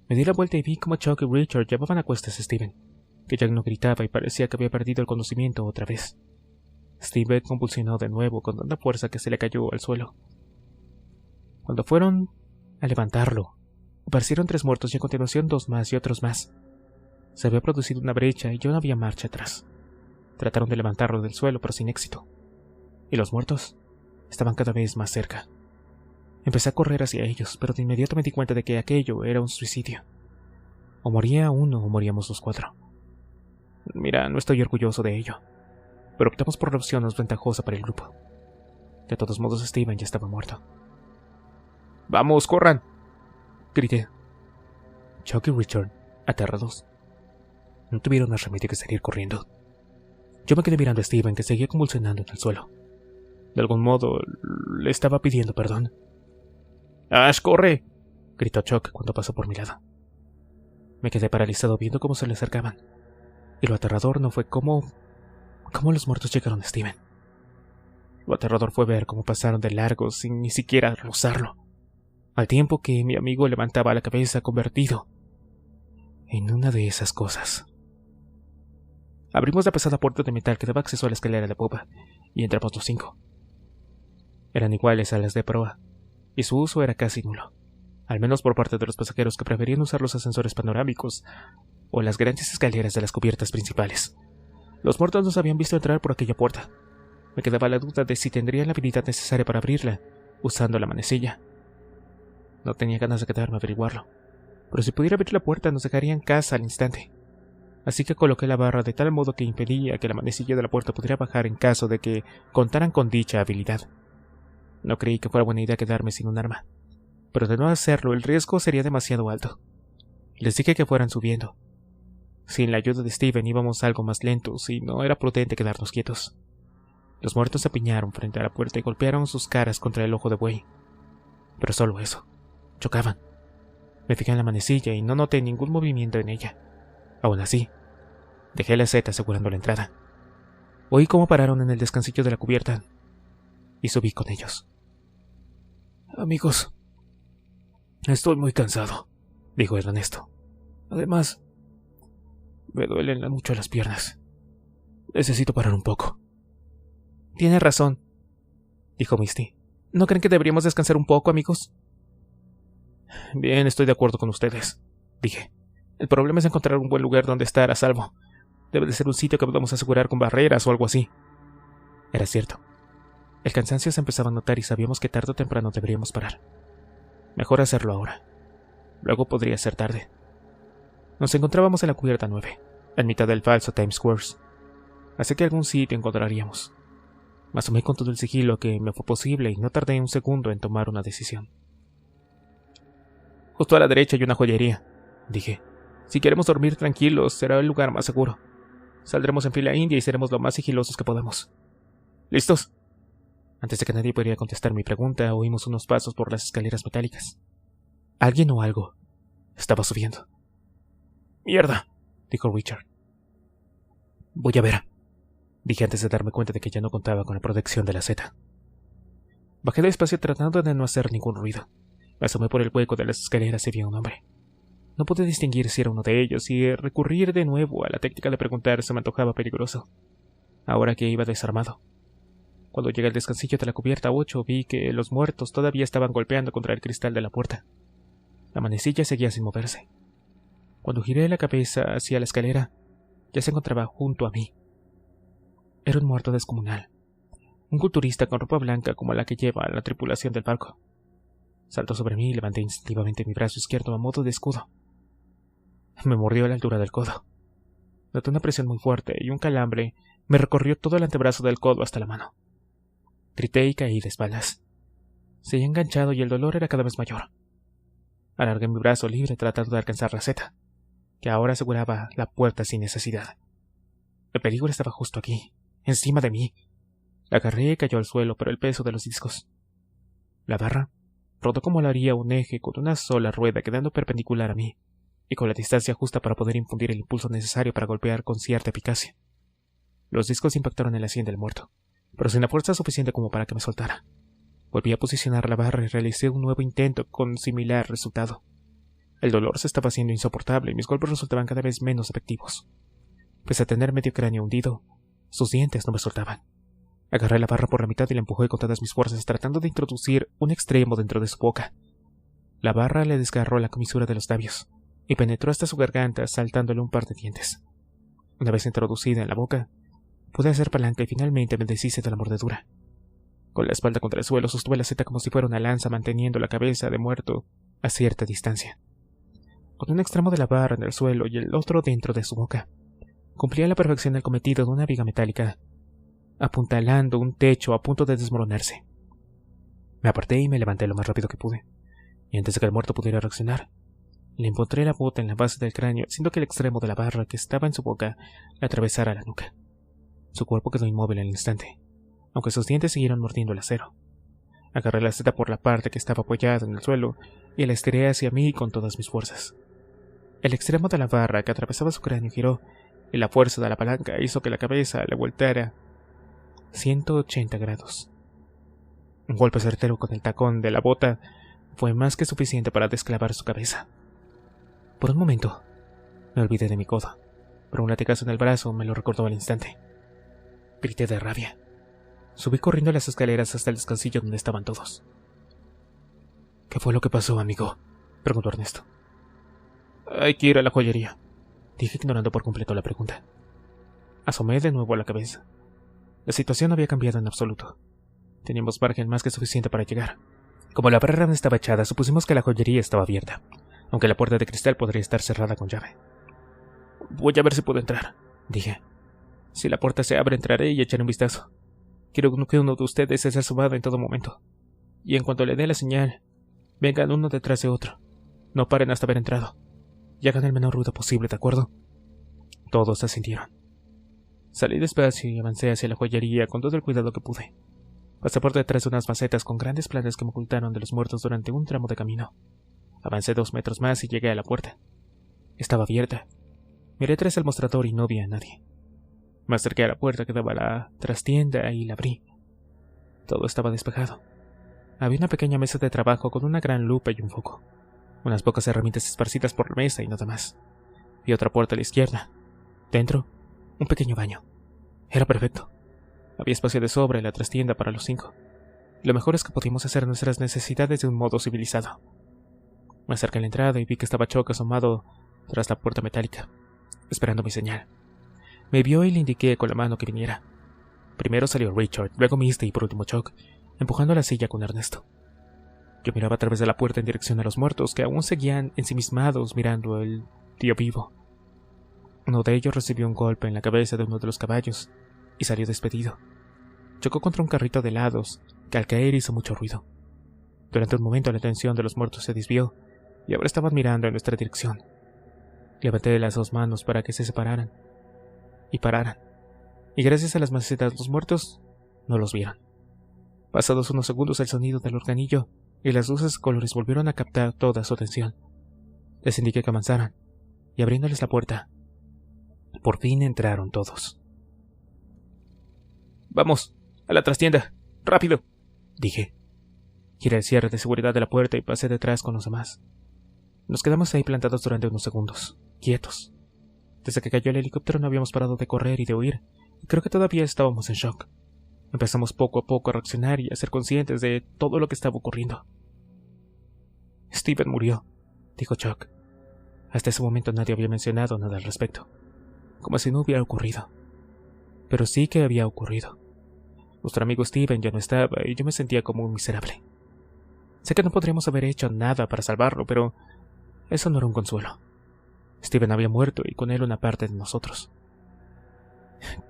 Me di la vuelta y vi cómo Chuck y Richard llevaban a cuestas a Steven, que ya no gritaba y parecía que había perdido el conocimiento otra vez. Steven convulsionó de nuevo con tanta fuerza que se le cayó al suelo. Cuando fueron a levantarlo, aparecieron 3 muertos y a continuación 2 más y otros más. Se había producido una brecha y ya no había marcha atrás. Trataron de levantarlo del suelo, pero sin éxito. Y los muertos estaban cada vez más cerca. Empecé a correr hacia ellos, pero de inmediato me di cuenta de que aquello era un suicidio. O moría uno o moríamos los 4. Mira, no estoy orgulloso de ello, pero optamos por la opción más ventajosa para el grupo. De todos modos, Steven ya estaba muerto. «¡Vamos, corran!», grité. Chuck y Richard, aterrados, no tuvieron más remedio que salir corriendo. Yo me quedé mirando a Steven, que seguía convulsionando en el suelo. De algún modo, le estaba pidiendo perdón. ¡Ash, corre!, gritó Chuck cuando pasó por mi lado. Me quedé paralizado viendo cómo se le acercaban. Y lo aterrador no fue cómo los muertos llegaron a Steven. Lo aterrador fue ver cómo pasaron de largo sin ni siquiera rozarlo, al tiempo que mi amigo levantaba la cabeza convertido en una de esas cosas. Abrimos la pesada puerta de metal que daba acceso a la escalera de popa, y entramos los 5. Eran iguales a las de proa, y su uso era casi nulo, al menos por parte de los pasajeros que preferían usar los ascensores panorámicos o las grandes escaleras de las cubiertas principales. Los muertos nos habían visto entrar por aquella puerta. Me quedaba la duda de si tendrían la habilidad necesaria para abrirla, usando la manecilla. No tenía ganas de quedarme a averiguarlo, pero si pudiera abrir la puerta nos dejarían casa al instante. Así que coloqué la barra de tal modo que impedía que la manecilla de la puerta pudiera bajar en caso de que contaran con dicha habilidad. No creí que fuera buena idea quedarme sin un arma, pero de no hacerlo el riesgo sería demasiado alto. Les dije que fueran subiendo. Sin la ayuda de Steven íbamos algo más lentos y no era prudente quedarnos quietos. Los muertos se apiñaron frente a la puerta y golpearon sus caras contra el ojo de buey. Pero solo eso. Chocaban. Me fijé en la manecilla y no noté ningún movimiento en ella. Aún así, dejé la seta asegurando la entrada. Oí cómo pararon en el descansillo de la cubierta y subí con ellos. Amigos, estoy muy cansado, dijo Ernesto. Además, me duelen mucho las piernas. Necesito parar un poco. Tiene razón, dijo Misty. ¿No creen que deberíamos descansar un poco, amigos? Bien, estoy de acuerdo con ustedes, dije. El problema es encontrar un buen lugar donde estar a salvo. Debe de ser un sitio que podamos asegurar con barreras o algo así. Era cierto. El cansancio se empezaba a notar y sabíamos que tarde o temprano deberíamos parar. Mejor hacerlo ahora. Luego podría ser tarde. Nos encontrábamos en la cubierta 9, en mitad del falso Times Square, así que algún sitio encontraríamos. Me asomé con todo el sigilo que me fue posible y no tardé un segundo en tomar una decisión. Justo a la derecha hay una joyería, dije. Si queremos dormir tranquilos, será el lugar más seguro. Saldremos en fila india y seremos lo más sigilosos que podamos. ¿Listos? Antes de que nadie pudiera contestar mi pregunta, oímos unos pasos por las escaleras metálicas. Alguien o algo estaba subiendo. ¡Mierda!, dijo Richard. Voy a ver, dije antes de darme cuenta de que ya no contaba con la protección de la seta. Bajé despacio tratando de no hacer ningún ruido. Me asomé por el hueco de las escaleras y vi a un hombre. No pude distinguir si era uno de ellos y recurrir de nuevo a la técnica de preguntar se me antojaba peligroso, ahora que iba desarmado. Cuando llegué al descansillo de la cubierta 8 vi que los muertos todavía estaban golpeando contra el cristal de la puerta. La manecilla seguía sin moverse. Cuando giré la cabeza hacia la escalera, ya se encontraba junto a mí. Era un muerto descomunal, un culturista con ropa blanca como la que lleva la tripulación del barco. Saltó sobre mí y levanté instintivamente mi brazo izquierdo a modo de escudo. Me mordió a la altura del codo. Noté una presión muy fuerte y un calambre me recorrió todo el antebrazo del codo hasta la mano. Grité y caí de espaldas. Seguía enganchado y el dolor era cada vez mayor. Alargué mi brazo libre tratando de alcanzar la seta, que ahora aseguraba la puerta sin necesidad. El peligro estaba justo aquí, encima de mí. La agarré y cayó al suelo por el peso de los discos. La barra rodó como lo haría un eje con una sola rueda quedando perpendicular a mí, y con la distancia justa para poder infundir el impulso necesario para golpear con cierta eficacia. Los discos impactaron en la sien del muerto, pero sin la fuerza suficiente como para que me soltara. Volví a posicionar la barra y realicé un nuevo intento con similar resultado. El dolor se estaba haciendo insoportable y mis golpes resultaban cada vez menos efectivos. Pese a tener medio cráneo hundido, sus dientes no me soltaban. Agarré la barra por la mitad y la empujé con todas mis fuerzas tratando de introducir un extremo dentro de su boca. La barra le desgarró la comisura de los labios y penetró hasta su garganta saltándole un par de dientes. Una vez introducida en la boca, pude hacer palanca y finalmente me deshice de la mordedura. Con la espalda contra el suelo sostuve la seta como si fuera una lanza manteniendo la cabeza de muerto a cierta distancia. Con un extremo de la barra en el suelo y el otro dentro de su boca, cumplía a la perfección el cometido de una viga metálica, apuntalando un techo a punto de desmoronarse. Me aparté y me levanté lo más rápido que pude, y antes de que el muerto pudiera reaccionar, le encontré la bota en la base del cráneo, haciendo que el extremo de la barra que estaba en su boca le atravesara la nuca. Su cuerpo quedó inmóvil al instante, aunque sus dientes siguieron mordiendo el acero. Agarré la seta por la parte que estaba apoyada en el suelo y la estiré hacia mí con todas mis fuerzas. El extremo de la barra que atravesaba su cráneo giró, y la fuerza de la palanca hizo que la cabeza le volteara 180 grados. Un golpe certero con el tacón de la bota fue más que suficiente para desclavar su cabeza. Por un momento, me olvidé de mi codo, pero un latigazo en el brazo me lo recordó al instante. Grité de rabia. Subí corriendo las escaleras hasta el descansillo donde estaban todos. ¿Qué fue lo que pasó, amigo?, preguntó Ernesto. Hay que ir a la joyería, dije ignorando por completo la pregunta. Asomé de nuevo a la cabeza. La situación no había cambiado en absoluto. Teníamos margen más que suficiente para llegar. Como la barrera no estaba echada, supusimos que la joyería estaba abierta, aunque la puerta de cristal podría estar cerrada con llave. Voy a ver si puedo entrar, dije. Si la puerta se abre, entraré y echaré un vistazo. Quiero que uno de ustedes esté asomado en todo momento. Y en cuanto le dé la señal, vengan uno detrás de otro. No paren hasta haber entrado. Y hagan el menor ruido posible, ¿de acuerdo? Todos asintieron. Salí despacio y avancé hacia la joyería con todo el cuidado que pude. Pasé por detrás de unas macetas con grandes plantas que me ocultaron de los muertos durante un tramo de camino. Avancé 2 metros más y llegué a la puerta. Estaba abierta. Miré tras el mostrador y no vi a nadie. Me acerqué a la puerta que daba a la trastienda y la abrí. Todo estaba despejado. Había una pequeña mesa de trabajo con una gran lupa y un foco. Unas pocas herramientas esparcidas por la mesa y nada más. Vi otra puerta a la izquierda. Dentro, un pequeño baño. Era perfecto. Había espacio de sobra en la trastienda para los 5. Lo mejor es que podíamos hacer nuestras necesidades de un modo civilizado. Me acerqué a la entrada y vi que estaba Chuck asomado tras la puerta metálica, esperando mi señal. Me vio y le indiqué con la mano que viniera. Primero salió Richard, luego Misty y por último Chuck, empujando la silla con Ernesto. Yo miraba a través de la puerta en dirección a los muertos, que aún seguían ensimismados mirando el tío vivo. Uno de ellos recibió un golpe en la cabeza de uno de los caballos y salió despedido. Chocó contra un carrito de helados, que al caer hizo mucho ruido. Durante un momento la atención de los muertos se desvió, y ahora estaban mirando en nuestra dirección. Levanté las 2 manos para que se separaran y pararan, y gracias a las macetas los muertos no los vieron. Pasados unos segundos el sonido del organillo y las luces de colores volvieron a captar toda su atención. Les indiqué que avanzaran, y abriéndoles la puerta, por fin entraron todos. «Vamos, a la trastienda, rápido», dije. Giré el cierre de seguridad de la puerta y pasé detrás con los demás. Nos quedamos ahí plantados durante unos segundos, quietos. Desde que cayó el helicóptero no habíamos parado de correr y de huir, y creo que todavía estábamos en shock. Empezamos poco a poco a reaccionar y a ser conscientes de todo lo que estaba ocurriendo. «Steven murió», dijo Chuck. Hasta ese momento nadie había mencionado nada al respecto, como si no hubiera ocurrido. Pero sí que había ocurrido. Nuestro amigo Steven ya no estaba y yo me sentía como un miserable. Sé que no podríamos haber hecho nada para salvarlo, pero eso no era un consuelo. Steven había muerto y con él una parte de nosotros.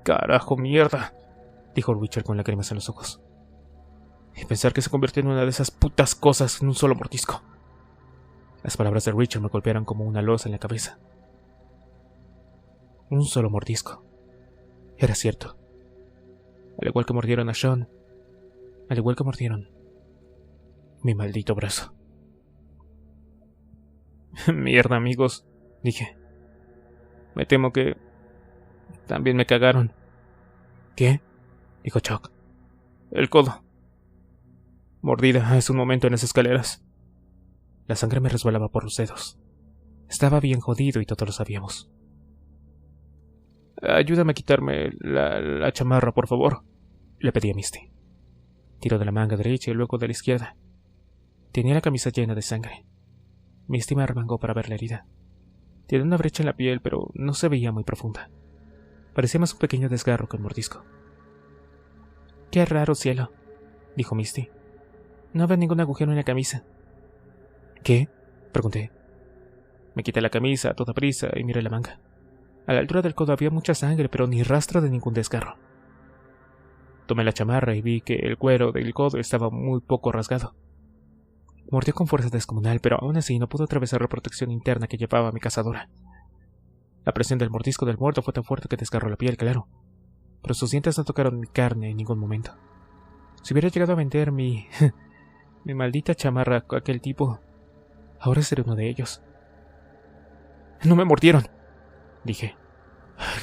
«Carajo, mierda», dijo Richard con lágrimas en los ojos. «Y pensar que se convirtió en una de esas putas cosas en un solo mordisco». Las palabras de Richard me golpearon como una losa en la cabeza. Un solo mordisco. Era cierto. Al igual que mordieron a Sean, al igual que mordieron mi maldito brazo. «Mierda, amigos», dije. «Me temo que también me cagaron». «¿Qué?», dijo Chuck. «El codo. Mordida hace un momento en las escaleras». La sangre me resbalaba por los dedos. Estaba bien jodido y todos lo sabíamos. «Ayúdame a quitarme la chamarra, por favor», le pedí a Misty. Tiró de la manga derecha y luego de la izquierda. Tenía la camisa llena de sangre. Misty me arremangó para ver la herida. Tenía una brecha en la piel, pero no se veía muy profunda. Parecía más un pequeño desgarro que un mordisco. «Qué raro, cielo», dijo Misty. «No veo ningún agujero en la camisa». «¿Qué?», pregunté. Me quité la camisa a toda prisa y miré la manga. A la altura del codo había mucha sangre, pero ni rastro de ningún desgarro. Tomé la chamarra y vi que el cuero del codo estaba muy poco rasgado. Mordió con fuerza descomunal, pero aún así no pudo atravesar la protección interna que llevaba mi cazadora. La presión del mordisco del muerto fue tan fuerte que desgarró la piel, claro, pero sus dientes no tocaron mi carne en ningún momento. Si hubiera llegado a vender mi maldita chamarra a aquel tipo, ahora seré uno de ellos. «No me mordieron», dije.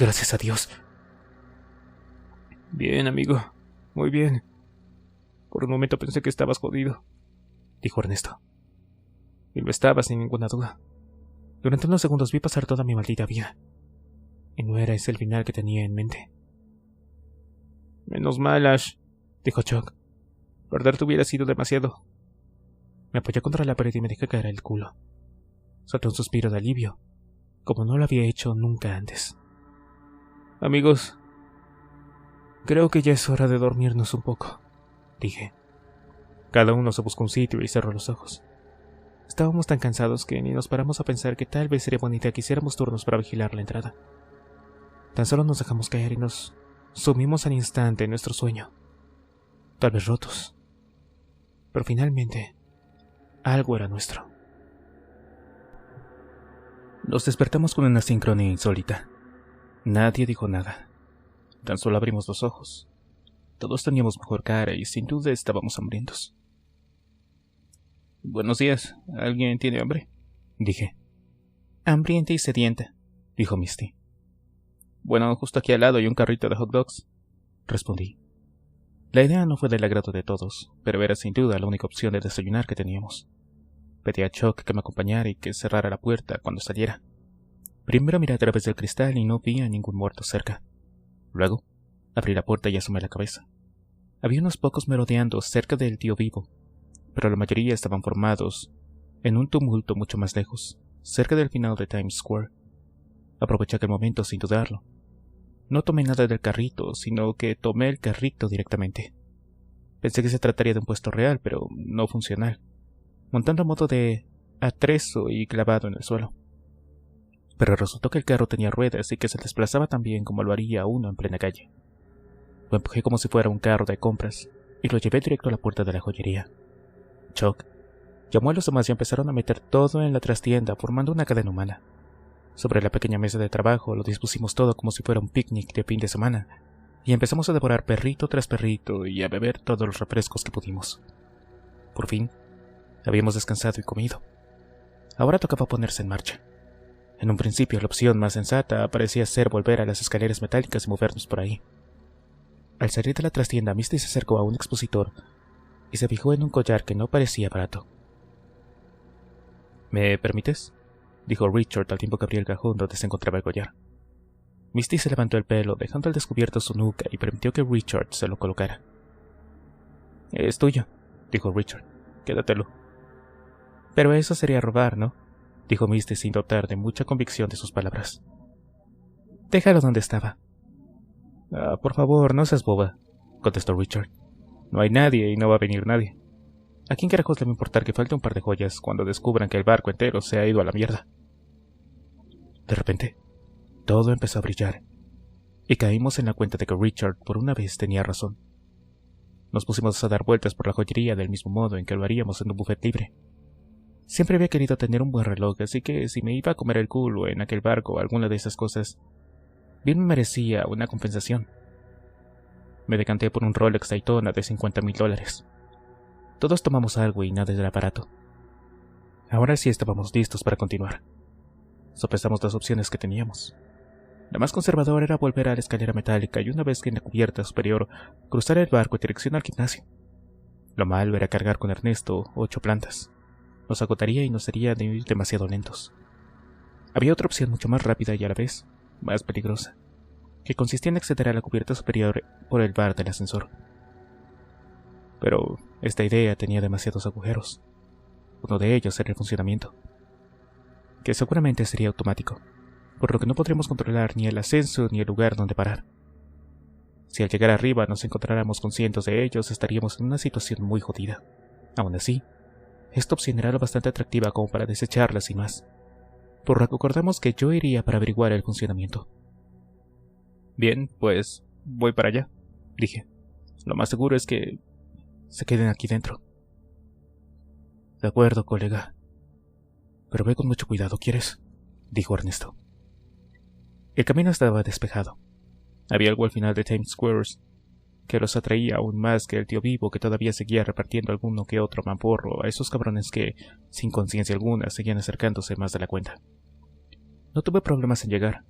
«Gracias a Dios». «Bien, amigo. Muy bien. Por un momento pensé que estabas jodido», dijo Ernesto. Y lo estaba, sin ninguna duda. Durante unos segundos vi pasar toda mi maldita vida. Y no era ese el final que tenía en mente. «Menos mal, Ash», dijo Chuck. «Perderte hubiera sido demasiado». Me apoyé contra la pared y me dejé caer el culo. Solté un suspiro de alivio, como no lo había hecho nunca antes. «Amigos, creo que ya es hora de dormirnos un poco», dije. Cada uno se buscó un sitio y cerró los ojos. Estábamos tan cansados que ni nos paramos a pensar que tal vez sería buena idea que hiciéramos turnos para vigilar la entrada. Tan solo nos dejamos caer y nos sumimos al instante en nuestro sueño, tal vez rotos. Pero finalmente, algo era nuestro. Nos despertamos con una sincronía insólita. Nadie dijo nada. Tan solo abrimos los ojos. Todos teníamos mejor cara y sin duda estábamos hambrientos. «Buenos días. ¿Alguien tiene hambre?», dije. «Hambrienta y sedienta», dijo Misty. «Bueno, justo aquí al lado hay un carrito de hot dogs», respondí. La idea no fue del agrado de todos, pero era sin duda la única opción de desayunar que teníamos. Pedí a Chuck que me acompañara y que cerrara la puerta cuando saliera. Primero miré a través del cristal y no vi a ningún muerto cerca. Luego, abrí la puerta y asomé la cabeza. Había unos pocos merodeando cerca del tío vivo, pero la mayoría estaban formados en un tumulto mucho más lejos, cerca del final de Times Square. Aproveché aquel momento sin dudarlo. No tomé nada del carrito, sino que tomé el carrito directamente. Pensé que se trataría de un puesto real, pero no funcional, montando a modo de atrezo y clavado en el suelo. Pero resultó que el carro tenía ruedas y que se desplazaba tan bien como lo haría uno en plena calle. Lo empujé como si fuera un carro de compras y lo llevé directo a la puerta de la joyería. Chuck llamó a los demás y empezaron a meter todo en la trastienda, formando una cadena humana. Sobre la pequeña mesa de trabajo lo dispusimos todo como si fuera un picnic de fin de semana, y empezamos a devorar perrito tras perrito y a beber todos los refrescos que pudimos. Por fin, habíamos descansado y comido. Ahora tocaba ponerse en marcha. En un principio la opción más sensata parecía ser volver a las escaleras metálicas y movernos por ahí. Al salir de la trastienda, Misty se acercó a un expositor y se fijó en un collar que no parecía barato. «¿Me permites?», dijo Richard al tiempo que abría el cajón donde se encontraba el collar. Misty se levantó el pelo, dejando al descubierto su nuca, y permitió que Richard se lo colocara. «Es tuyo», dijo Richard. «Quédatelo». «Pero eso sería robar, ¿no?», dijo Misty sin dotar de mucha convicción de sus palabras. «Déjalo donde estaba». Por favor, no seas boba», contestó Richard. «No hay nadie y no va a venir nadie. ¿A quién carajos le va a importar que falte un par de joyas cuando descubran que el barco entero se ha ido a la mierda?». De repente, todo empezó a brillar, y caímos en la cuenta de que Richard por una vez tenía razón. Nos pusimos a dar vueltas por la joyería del mismo modo en que lo haríamos en un buffet libre. Siempre había querido tener un buen reloj, así que si me iba a comer el culo en aquel barco o alguna de esas cosas, bien me merecía una compensación. Me decanté por un Rolex Daytona de $50,000. Todos tomamos algo y nada era barato. Ahora sí estábamos listos para continuar. Sopesamos las opciones que teníamos. La más conservadora era volver a la escalera metálica y una vez que en la cubierta superior cruzar el barco en dirección al gimnasio. Lo malo era cargar con Ernesto 8 plantas. Nos agotaría y nos sería de ir demasiado lentos. Había otra opción mucho más rápida y a la vez más peligrosa, que consistía en acceder a la cubierta superior por el bar del ascensor. Pero esta idea tenía demasiados agujeros. Uno de ellos era el funcionamiento, que seguramente sería automático, por lo que no podríamos controlar ni el ascenso ni el lugar donde parar. Si al llegar arriba nos encontráramos con cientos de ellos, estaríamos en una situación muy jodida. Aún así, esta opción era lo bastante atractiva como para desecharla sin más, por lo que acordamos que yo iría para averiguar el funcionamiento. «Bien, pues voy para allá», dije. «Lo más seguro es que se queden aquí dentro». De acuerdo, colega. Pero ve con mucho cuidado, ¿quieres? Dijo Ernesto. El camino estaba despejado. Había algo al final de Times Square que los atraía aún más que el tío Vivo, que todavía seguía repartiendo alguno que otro mamporro a esos cabrones que, sin conciencia alguna, seguían acercándose más de la cuenta. No tuve problemas en llegar.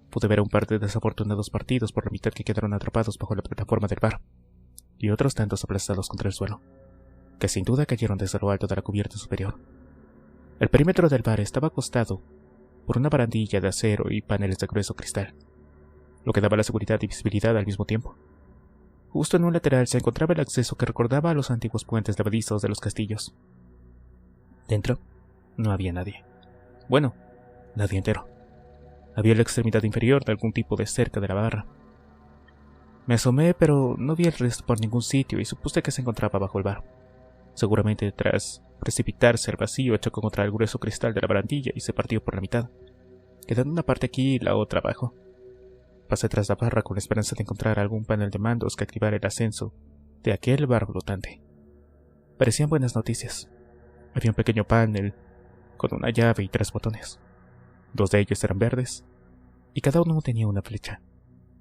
Pude ver a un par de desafortunados partidos por la mitad que quedaron atrapados bajo la plataforma del bar, y otros tantos aplastados contra el suelo, que sin duda cayeron desde lo alto de la cubierta superior. El perímetro del bar estaba acostado por una barandilla de acero y paneles de grueso cristal, lo que daba la seguridad y visibilidad al mismo tiempo. Justo en un lateral se encontraba el acceso que recordaba a los antiguos puentes levadizos de los castillos. Dentro no había nadie. Bueno, nadie entero. Había la extremidad inferior de algún tipo de cerca de la barra. Me asomé, pero no vi el resto por ningún sitio y supuse que se encontraba bajo el bar. Seguramente tras precipitarse al vacío chocó contra el grueso cristal de la barandilla y se partió por la mitad, quedando una parte aquí y la otra abajo. Pasé tras la barra con la esperanza de encontrar algún panel de mandos que activara el ascenso de aquel bar flotante. Parecían buenas noticias. Había un pequeño panel con una llave y 3 botones. 2 de ellos eran verdes, y cada uno tenía una flecha,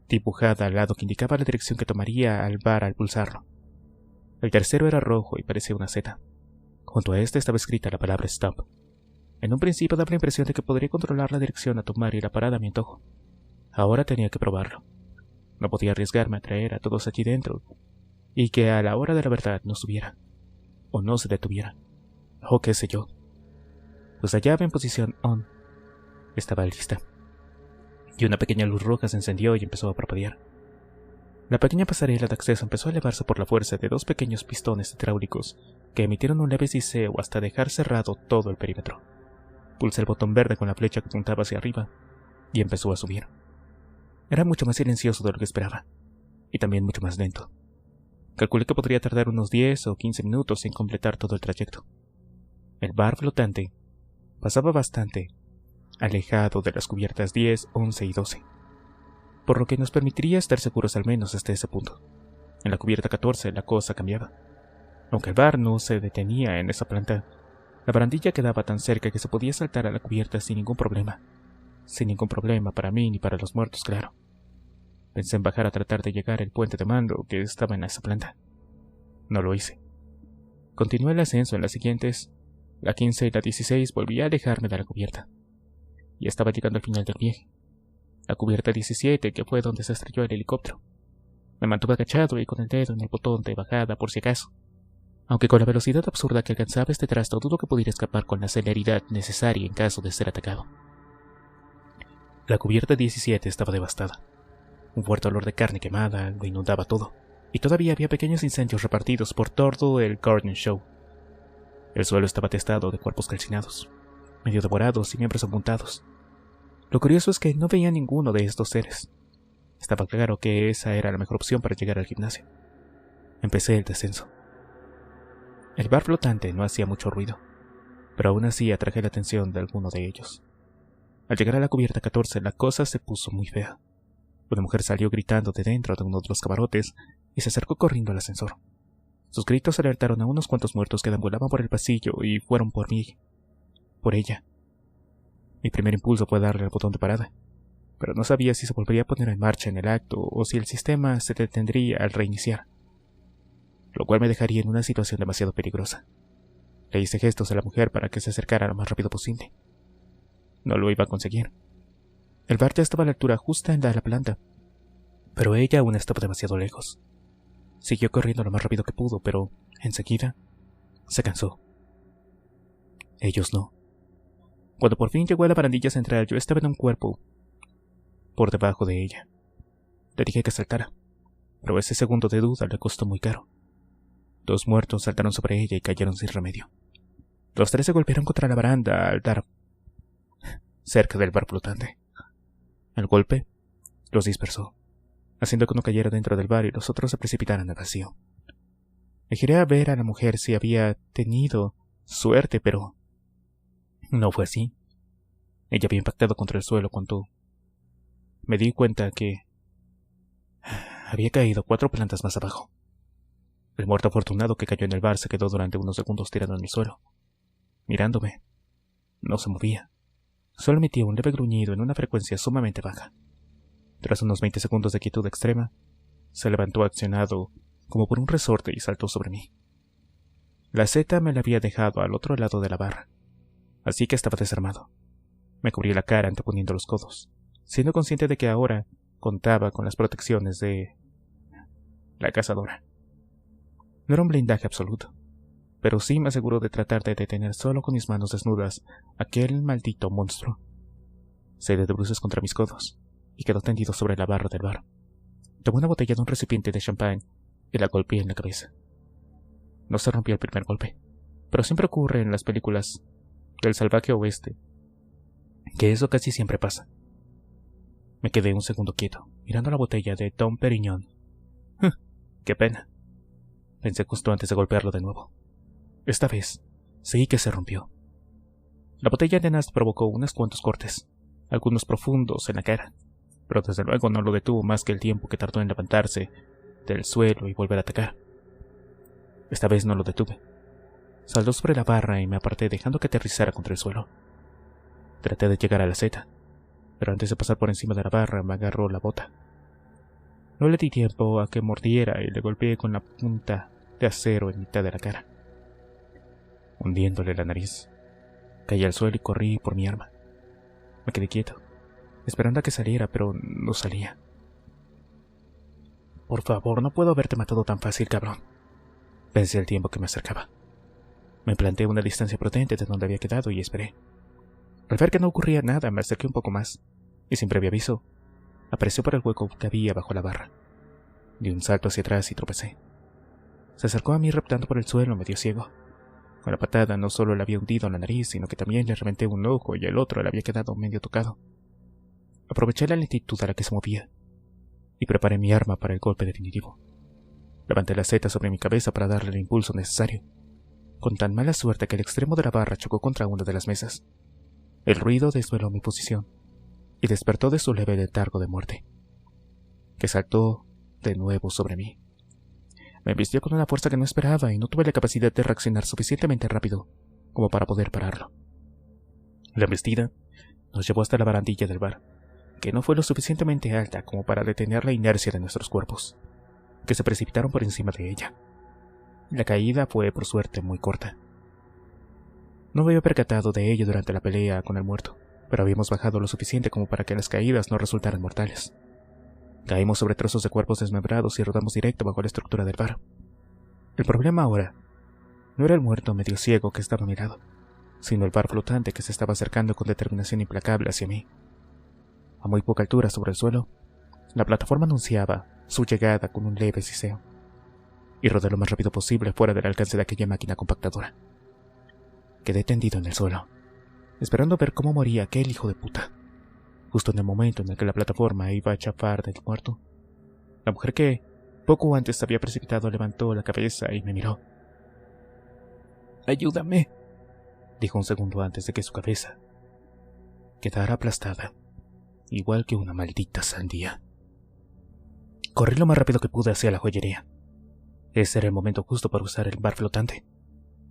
dibujada al lado que indicaba la dirección que tomaría al bar al pulsarlo. El tercero era rojo y parecía una Z. Junto a este estaba escrita la palabra Stop. En un principio daba la impresión de que podría controlar la dirección a tomar y la parada a mi antojo. Ahora tenía que probarlo. No podía arriesgarme a traer a todos allí dentro, y que a la hora de la verdad no subiera, o no se detuviera, o qué sé yo. Pues la llave en posición ON estaba lista, y una pequeña luz roja se encendió y empezó a parpadear. La pequeña pasarela de acceso empezó a elevarse por la fuerza de 2 pequeños pistones hidráulicos que emitieron un leve siseo hasta dejar cerrado todo el perímetro. Pulsé el botón verde con la flecha que apuntaba hacia arriba y empezó a subir. Era mucho más silencioso de lo que esperaba, y también mucho más lento. Calculé que podría tardar unos 10 o 15 minutos en completar todo el trayecto. El bar flotante pasaba bastante alejado de las cubiertas 10, 11 y 12, por lo que nos permitiría estar seguros al menos hasta ese punto. En la cubierta 14 la cosa cambiaba. Aunque el bar no se detenía en esa planta, la barandilla quedaba tan cerca que se podía saltar a la cubierta sin ningún problema. Sin ningún problema para mí ni para los muertos, claro. Pensé en bajar a tratar de llegar al puente de mando que estaba en esa planta. No lo hice. Continué el ascenso en las siguientes. La 15 y la 16 volví a alejarme de la cubierta. Y estaba llegando al final del viaje. La cubierta 17, que fue donde se estrelló el helicóptero. Me mantuve agachado y con el dedo en el botón de bajada por si acaso. Aunque con la velocidad absurda que alcanzaba este trasto dudo que pudiera escapar con la celeridad necesaria en caso de ser atacado. La cubierta 17 estaba devastada. Un fuerte olor de carne quemada lo inundaba todo, y todavía había pequeños incendios repartidos por todo el Garden Show. El suelo estaba atestado de cuerpos calcinados, medio devorados y miembros apuntados. Lo curioso es que no veía ninguno de estos seres. Estaba claro que esa era la mejor opción para llegar al gimnasio. Empecé el descenso. El bar flotante no hacía mucho ruido, pero aún así atraje la atención de alguno de ellos. Al llegar a la cubierta 14, la cosa se puso muy fea. Una mujer salió gritando de dentro de uno de los camarotes y se acercó corriendo al ascensor. Sus gritos alertaron a unos cuantos muertos que deambulaban por el pasillo y fueron por mí. Por ella. Mi primer impulso fue darle al botón de parada, pero no sabía si se volvería a poner en marcha en el acto o si el sistema se detendría al reiniciar, lo cual me dejaría en una situación demasiado peligrosa. Le hice gestos a la mujer para que se acercara lo más rápido posible. No lo iba a conseguir. El bar ya estaba a la altura justa en la planta, pero ella aún estaba demasiado lejos. Siguió corriendo lo más rápido que pudo, pero enseguida se cansó. Ellos no. Cuando por fin llegó a la barandilla central, yo estaba en un cuerpo por debajo de ella. Le dije que saltara, pero ese segundo de duda le costó muy caro. 2 muertos saltaron sobre ella y cayeron sin remedio. Los 3 se golpearon contra la baranda al dar cerca del bar flotante. El golpe los dispersó, haciendo que uno cayera dentro del bar y los otros se precipitaran al vacío. Me giré a ver a la mujer si había tenido suerte, pero no fue así. Ella había impactado contra el suelo cuando me di cuenta que había caído 4 plantas más abajo. El muerto afortunado que cayó en el bar se quedó durante unos segundos tirado en el suelo, mirándome. No se movía. Solo emitía un leve gruñido en una frecuencia sumamente baja. Tras unos 20 segundos de quietud extrema, se levantó accionado como por un resorte y saltó sobre mí. La seta me la había dejado al otro lado de la barra, así que estaba desarmado. Me cubrí la cara anteponiendo los codos, siendo consciente de que ahora contaba con las protecciones de la cazadora. No era un blindaje absoluto, pero sí me aseguró de tratar de detener solo con mis manos desnudas aquel maldito monstruo. Se dio de bruces contra mis codos y quedó tendido sobre la barra del bar. Tomé una botella de un recipiente de champán y la golpeé en la cabeza. No se rompió el primer golpe, pero siempre ocurre en las películas del salvaje oeste, que eso casi siempre pasa. Me quedé un segundo quieto, mirando la botella de Dom Perignon. ¡Qué pena!, pensé justo antes de golpearlo de nuevo. Esta vez, sí que se rompió. La botella de Nast provocó unos cuantos cortes, algunos profundos en la cara, pero desde luego no lo detuvo más que el tiempo que tardó en levantarse del suelo y volver a atacar. Esta vez no lo detuve. Saltó sobre la barra y me aparté dejando que aterrizara contra el suelo. Traté de llegar a la seta, pero antes de pasar por encima de la barra me agarró la bota. No le di tiempo a que mordiera y le golpeé con la punta de acero en mitad de la cara, hundiéndole la nariz. Caí al suelo y corrí por mi arma. Me quedé quieto, esperando a que saliera, pero no salía. Por favor, no puedo haberte matado tan fácil, cabrón, pensé al tiempo que me acercaba. Me planteé a una distancia prudente de donde había quedado y esperé. Al ver que no ocurría nada, me acerqué un poco más, y sin previo aviso, apareció por el hueco que había bajo la barra. Di un salto hacia atrás y tropecé. Se acercó a mí reptando por el suelo, medio ciego. Con la patada no solo le había hundido la nariz, sino que también le reventé un ojo y el otro le había quedado medio tocado. Aproveché la lentitud a la que se movía y preparé mi arma para el golpe definitivo. Levanté la seta sobre mi cabeza para darle el impulso necesario, con tan mala suerte que el extremo de la barra chocó contra una de las mesas. El ruido desveló mi posición y despertó de su leve letargo de muerte, que saltó de nuevo sobre mí. Me embistió con una fuerza que no esperaba y no tuve la capacidad de reaccionar suficientemente rápido como para poder pararlo. La embestida nos llevó hasta la barandilla del bar, que no fue lo suficientemente alta como para detener la inercia de nuestros cuerpos, que se precipitaron por encima de ella. La caída fue, por suerte, muy corta. No me había percatado de ello durante la pelea con el muerto, pero habíamos bajado lo suficiente como para que las caídas no resultaran mortales. Caímos sobre trozos de cuerpos desmembrados y rodamos directo bajo la estructura del bar. El problema ahora no era el muerto medio ciego que estaba a mi lado, sino el bar flotante que se estaba acercando con determinación implacable hacia mí. A muy poca altura sobre el suelo, la plataforma anunciaba su llegada con un leve siseo, y rodé lo más rápido posible fuera del alcance de aquella máquina compactadora. Quedé tendido en el suelo, esperando ver cómo moría aquel hijo de puta. Justo en el momento en el que la plataforma iba a chafar del muerto, la mujer que poco antes se había precipitado levantó la cabeza y me miró. «Ayúdame», dijo un segundo antes de que su cabeza quedara aplastada, igual que una maldita sandía. Corrí lo más rápido que pude hacia la joyería. Ese era el momento justo para usar el bar flotante.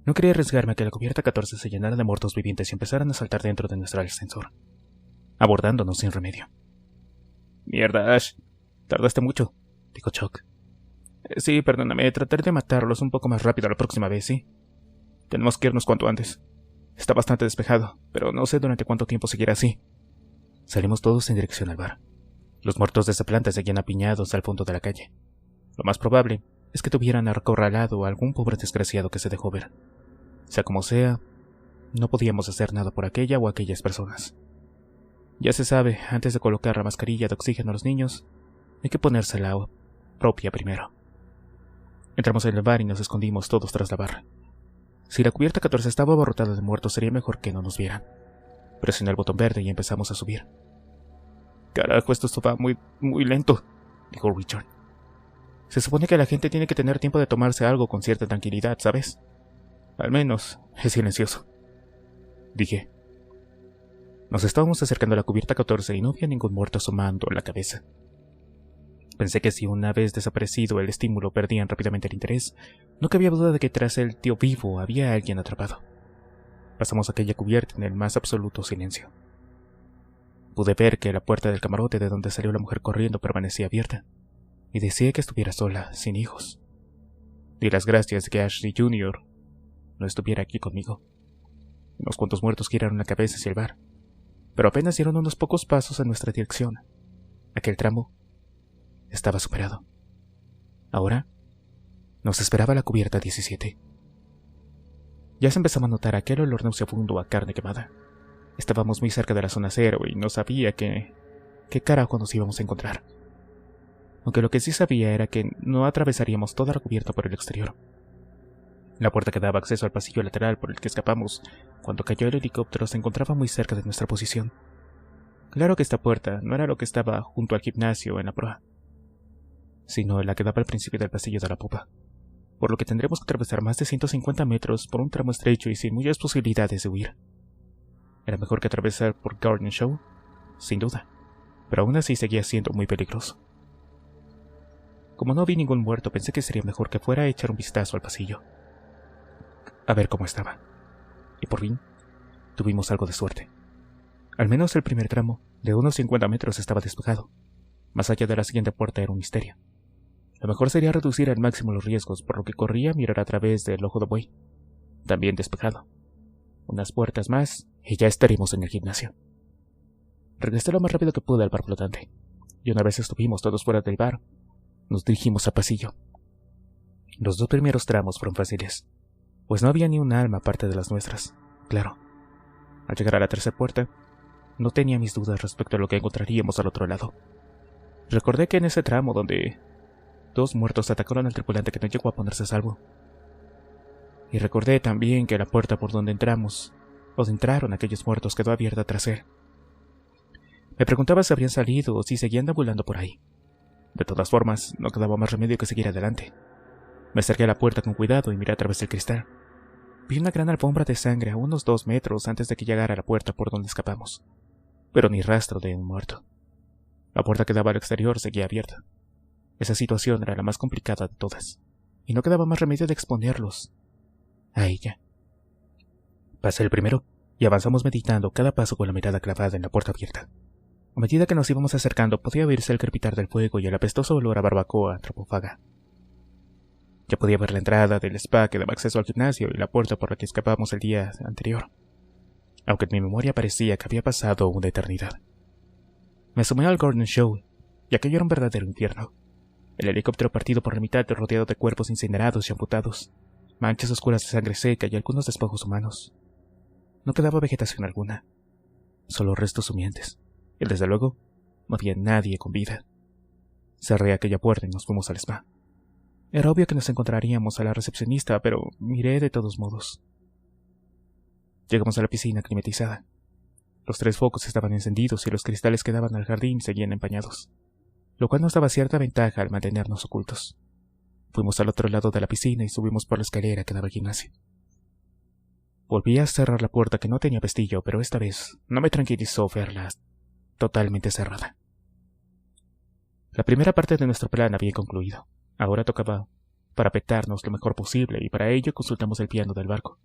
No quería arriesgarme a que la cubierta 14 se llenara de muertos vivientes y empezaran a saltar dentro de nuestro ascensor, abordándonos sin remedio. «Mierda, Ash. Tardaste mucho», dijo Chuck. «Sí, perdóname. Trataré de matarlos un poco más rápido la próxima vez, ¿sí? Tenemos que irnos cuanto antes. Está bastante despejado, pero no sé durante cuánto tiempo seguirá así». Salimos todos en dirección al bar. Los muertos de esa planta seguían apiñados al fondo de la calle. Lo más probable es que tuvieran acorralado a algún pobre desgraciado que se dejó ver. Sea como sea, no podíamos hacer nada por aquella o aquellas personas. Ya se sabe, antes de colocar la mascarilla de oxígeno a los niños, hay que ponérsela propia primero. Entramos en el bar y nos escondimos todos tras la barra. Si la cubierta 14 estaba abarrotada de muertos, sería mejor que no nos vieran. Presioné el botón verde y empezamos a subir. «Carajo, esto va muy lento», dijo Richard. «Se supone que la gente tiene que tener tiempo de tomarse algo con cierta tranquilidad, ¿sabes? Al menos es silencioso», dije. Nos estábamos acercando a la cubierta 14 y no había ningún muerto asomando la cabeza. Pensé que si una vez desaparecido el estímulo perdían rápidamente el interés, no cabía duda de que tras el tío vivo había alguien atrapado. Pasamos aquella cubierta en el más absoluto silencio. Pude ver que la puerta del camarote de donde salió la mujer corriendo permanecía abierta, y decía que estuviera sola, sin hijos. Di las gracias de que Ashley Jr. no estuviera aquí conmigo. Unos cuantos muertos giraron la cabeza hacia el bar, pero apenas dieron unos pocos pasos en nuestra dirección. Aquel tramo estaba superado. Ahora nos esperaba la cubierta 17. Ya se empezaba a notar aquel olor nauseabundo a carne quemada. Estábamos muy cerca de la zona cero y no sabía qué carajo nos íbamos a encontrar. Aunque lo que sí sabía era que no atravesaríamos toda la cubierta por el exterior. La puerta que daba acceso al pasillo lateral por el que escapamos cuando cayó el helicóptero se encontraba muy cerca de nuestra posición. Claro que esta puerta no era lo que estaba junto al gimnasio en la proa, sino la que daba al principio del pasillo de la popa, por lo que tendremos que atravesar más de 150 metros por un tramo estrecho y sin muchas posibilidades de huir. Era mejor que atravesar por Garden Show, sin duda, pero aún así seguía siendo muy peligroso. Como no vi ningún muerto, pensé que sería mejor que fuera a echar un vistazo al pasillo, a ver cómo estaba. Y por fin, tuvimos algo de suerte. Al menos el primer tramo, de unos 50 metros, estaba despejado. Más allá de la siguiente puerta era un misterio. Lo mejor sería reducir al máximo los riesgos, por lo que corría a mirar a través del ojo de buey, también despejado. Unas puertas más y ya estaríamos en el gimnasio. Regresé lo más rápido que pude al bar flotante, y una vez estuvimos todos fuera del bar, nos dirigimos al pasillo. Los 2 primeros tramos fueron fáciles, pues no había ni un alma aparte de las nuestras, claro. Al llegar a la tercera puerta, no tenía mis dudas respecto a lo que encontraríamos al otro lado. Recordé que en ese tramo donde 2 muertos atacaron al tripulante que no llegó a ponerse a salvo. Y recordé también que la puerta por donde entramos, o donde entraron aquellos muertos, quedó abierta tras él. Me preguntaba si habrían salido o si seguían deambulando por ahí. De todas formas, no quedaba más remedio que seguir adelante. Me acerqué a la puerta con cuidado y miré a través del cristal. Vi una gran alfombra de sangre a unos 2 metros antes de que llegara a la puerta por donde escapamos, pero ni rastro de un muerto. La puerta que daba al exterior seguía abierta. Esa situación era la más complicada de todas, y no quedaba más remedio de exponerlos a ella. Pasé el primero, y avanzamos meditando cada paso con la mirada clavada en la puerta abierta. A medida que nos íbamos acercando, podía oírse el crepitar del fuego y el apestoso olor a barbacoa antropófaga. Ya podía ver la entrada del spa que daba acceso al gimnasio y la puerta por la que escapamos el día anterior, aunque en mi memoria parecía que había pasado una eternidad. Me asomé al Garden Show, y aquello era un verdadero infierno. El helicóptero partido por la mitad, rodeado de cuerpos incinerados y amputados, manchas oscuras de sangre seca y algunos despojos humanos. No quedaba vegetación alguna, solo restos humeantes, y desde luego no había nadie con vida. Cerré aquella puerta y nos fuimos al spa. Era obvio que nos encontraríamos a la recepcionista, pero miré de todos modos. Llegamos a la piscina climatizada. Los 3 focos estaban encendidos y los cristales que daban al jardín seguían empañados, lo cual nos daba cierta ventaja al mantenernos ocultos. Fuimos al otro lado de la piscina y subimos por la escalera que daba al gimnasio. Volví a cerrar la puerta que no tenía pestillo, pero esta vez no me tranquilizó verla totalmente cerrada. La primera parte de nuestro plan había concluido. Ahora tocaba parapetarnos lo mejor posible y para ello consultamos el piano del barco.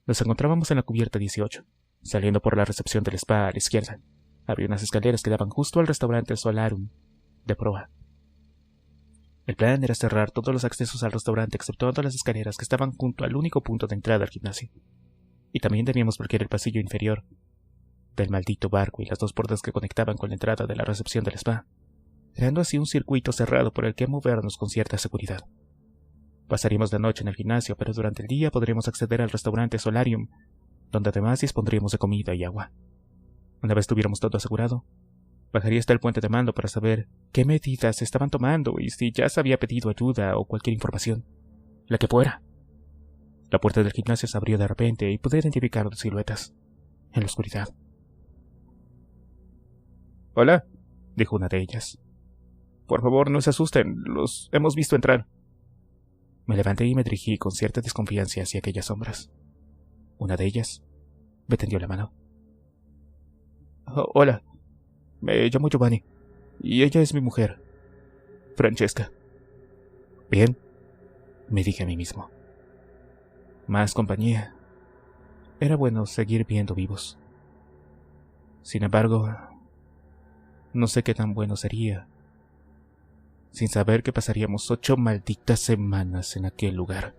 Nos encontrábamos en la cubierta 18, saliendo por la recepción del spa a la izquierda. Había unas escaleras que daban justo al restaurante Solarium de proa. El plan era cerrar todos los accesos al restaurante excepto las escaleras que estaban junto al único punto de entrada al gimnasio. Y también debíamos bloquear el pasillo inferior del maldito barco y las 2 puertas que conectaban con la entrada de la recepción del spa, creando así un circuito cerrado por el que movernos con cierta seguridad. Pasaríamos la noche en el gimnasio, pero durante el día podríamos acceder al restaurante Solarium, donde además dispondríamos de comida y agua. Una vez tuviéramos todo asegurado, bajaría hasta el puente de mando para saber qué medidas se estaban tomando y si ya se había pedido ayuda o cualquier información, la que fuera. La puerta del gimnasio se abrió de repente y pude identificar 2 siluetas en la oscuridad. «Hola», dijo una de ellas. «Por favor, no se asusten, los hemos visto entrar». Me levanté y me dirigí con cierta desconfianza hacia aquellas sombras. Una de ellas me tendió la mano. «Hola, me llamo Giovanni, y ella es mi mujer, Francesca». «Bien», me dije a mí mismo. «Más compañía». era bueno seguir viendo vivos. Sin embargo, no sé qué tan bueno sería, sin saber que pasaríamos 8 malditas semanas en aquel lugar.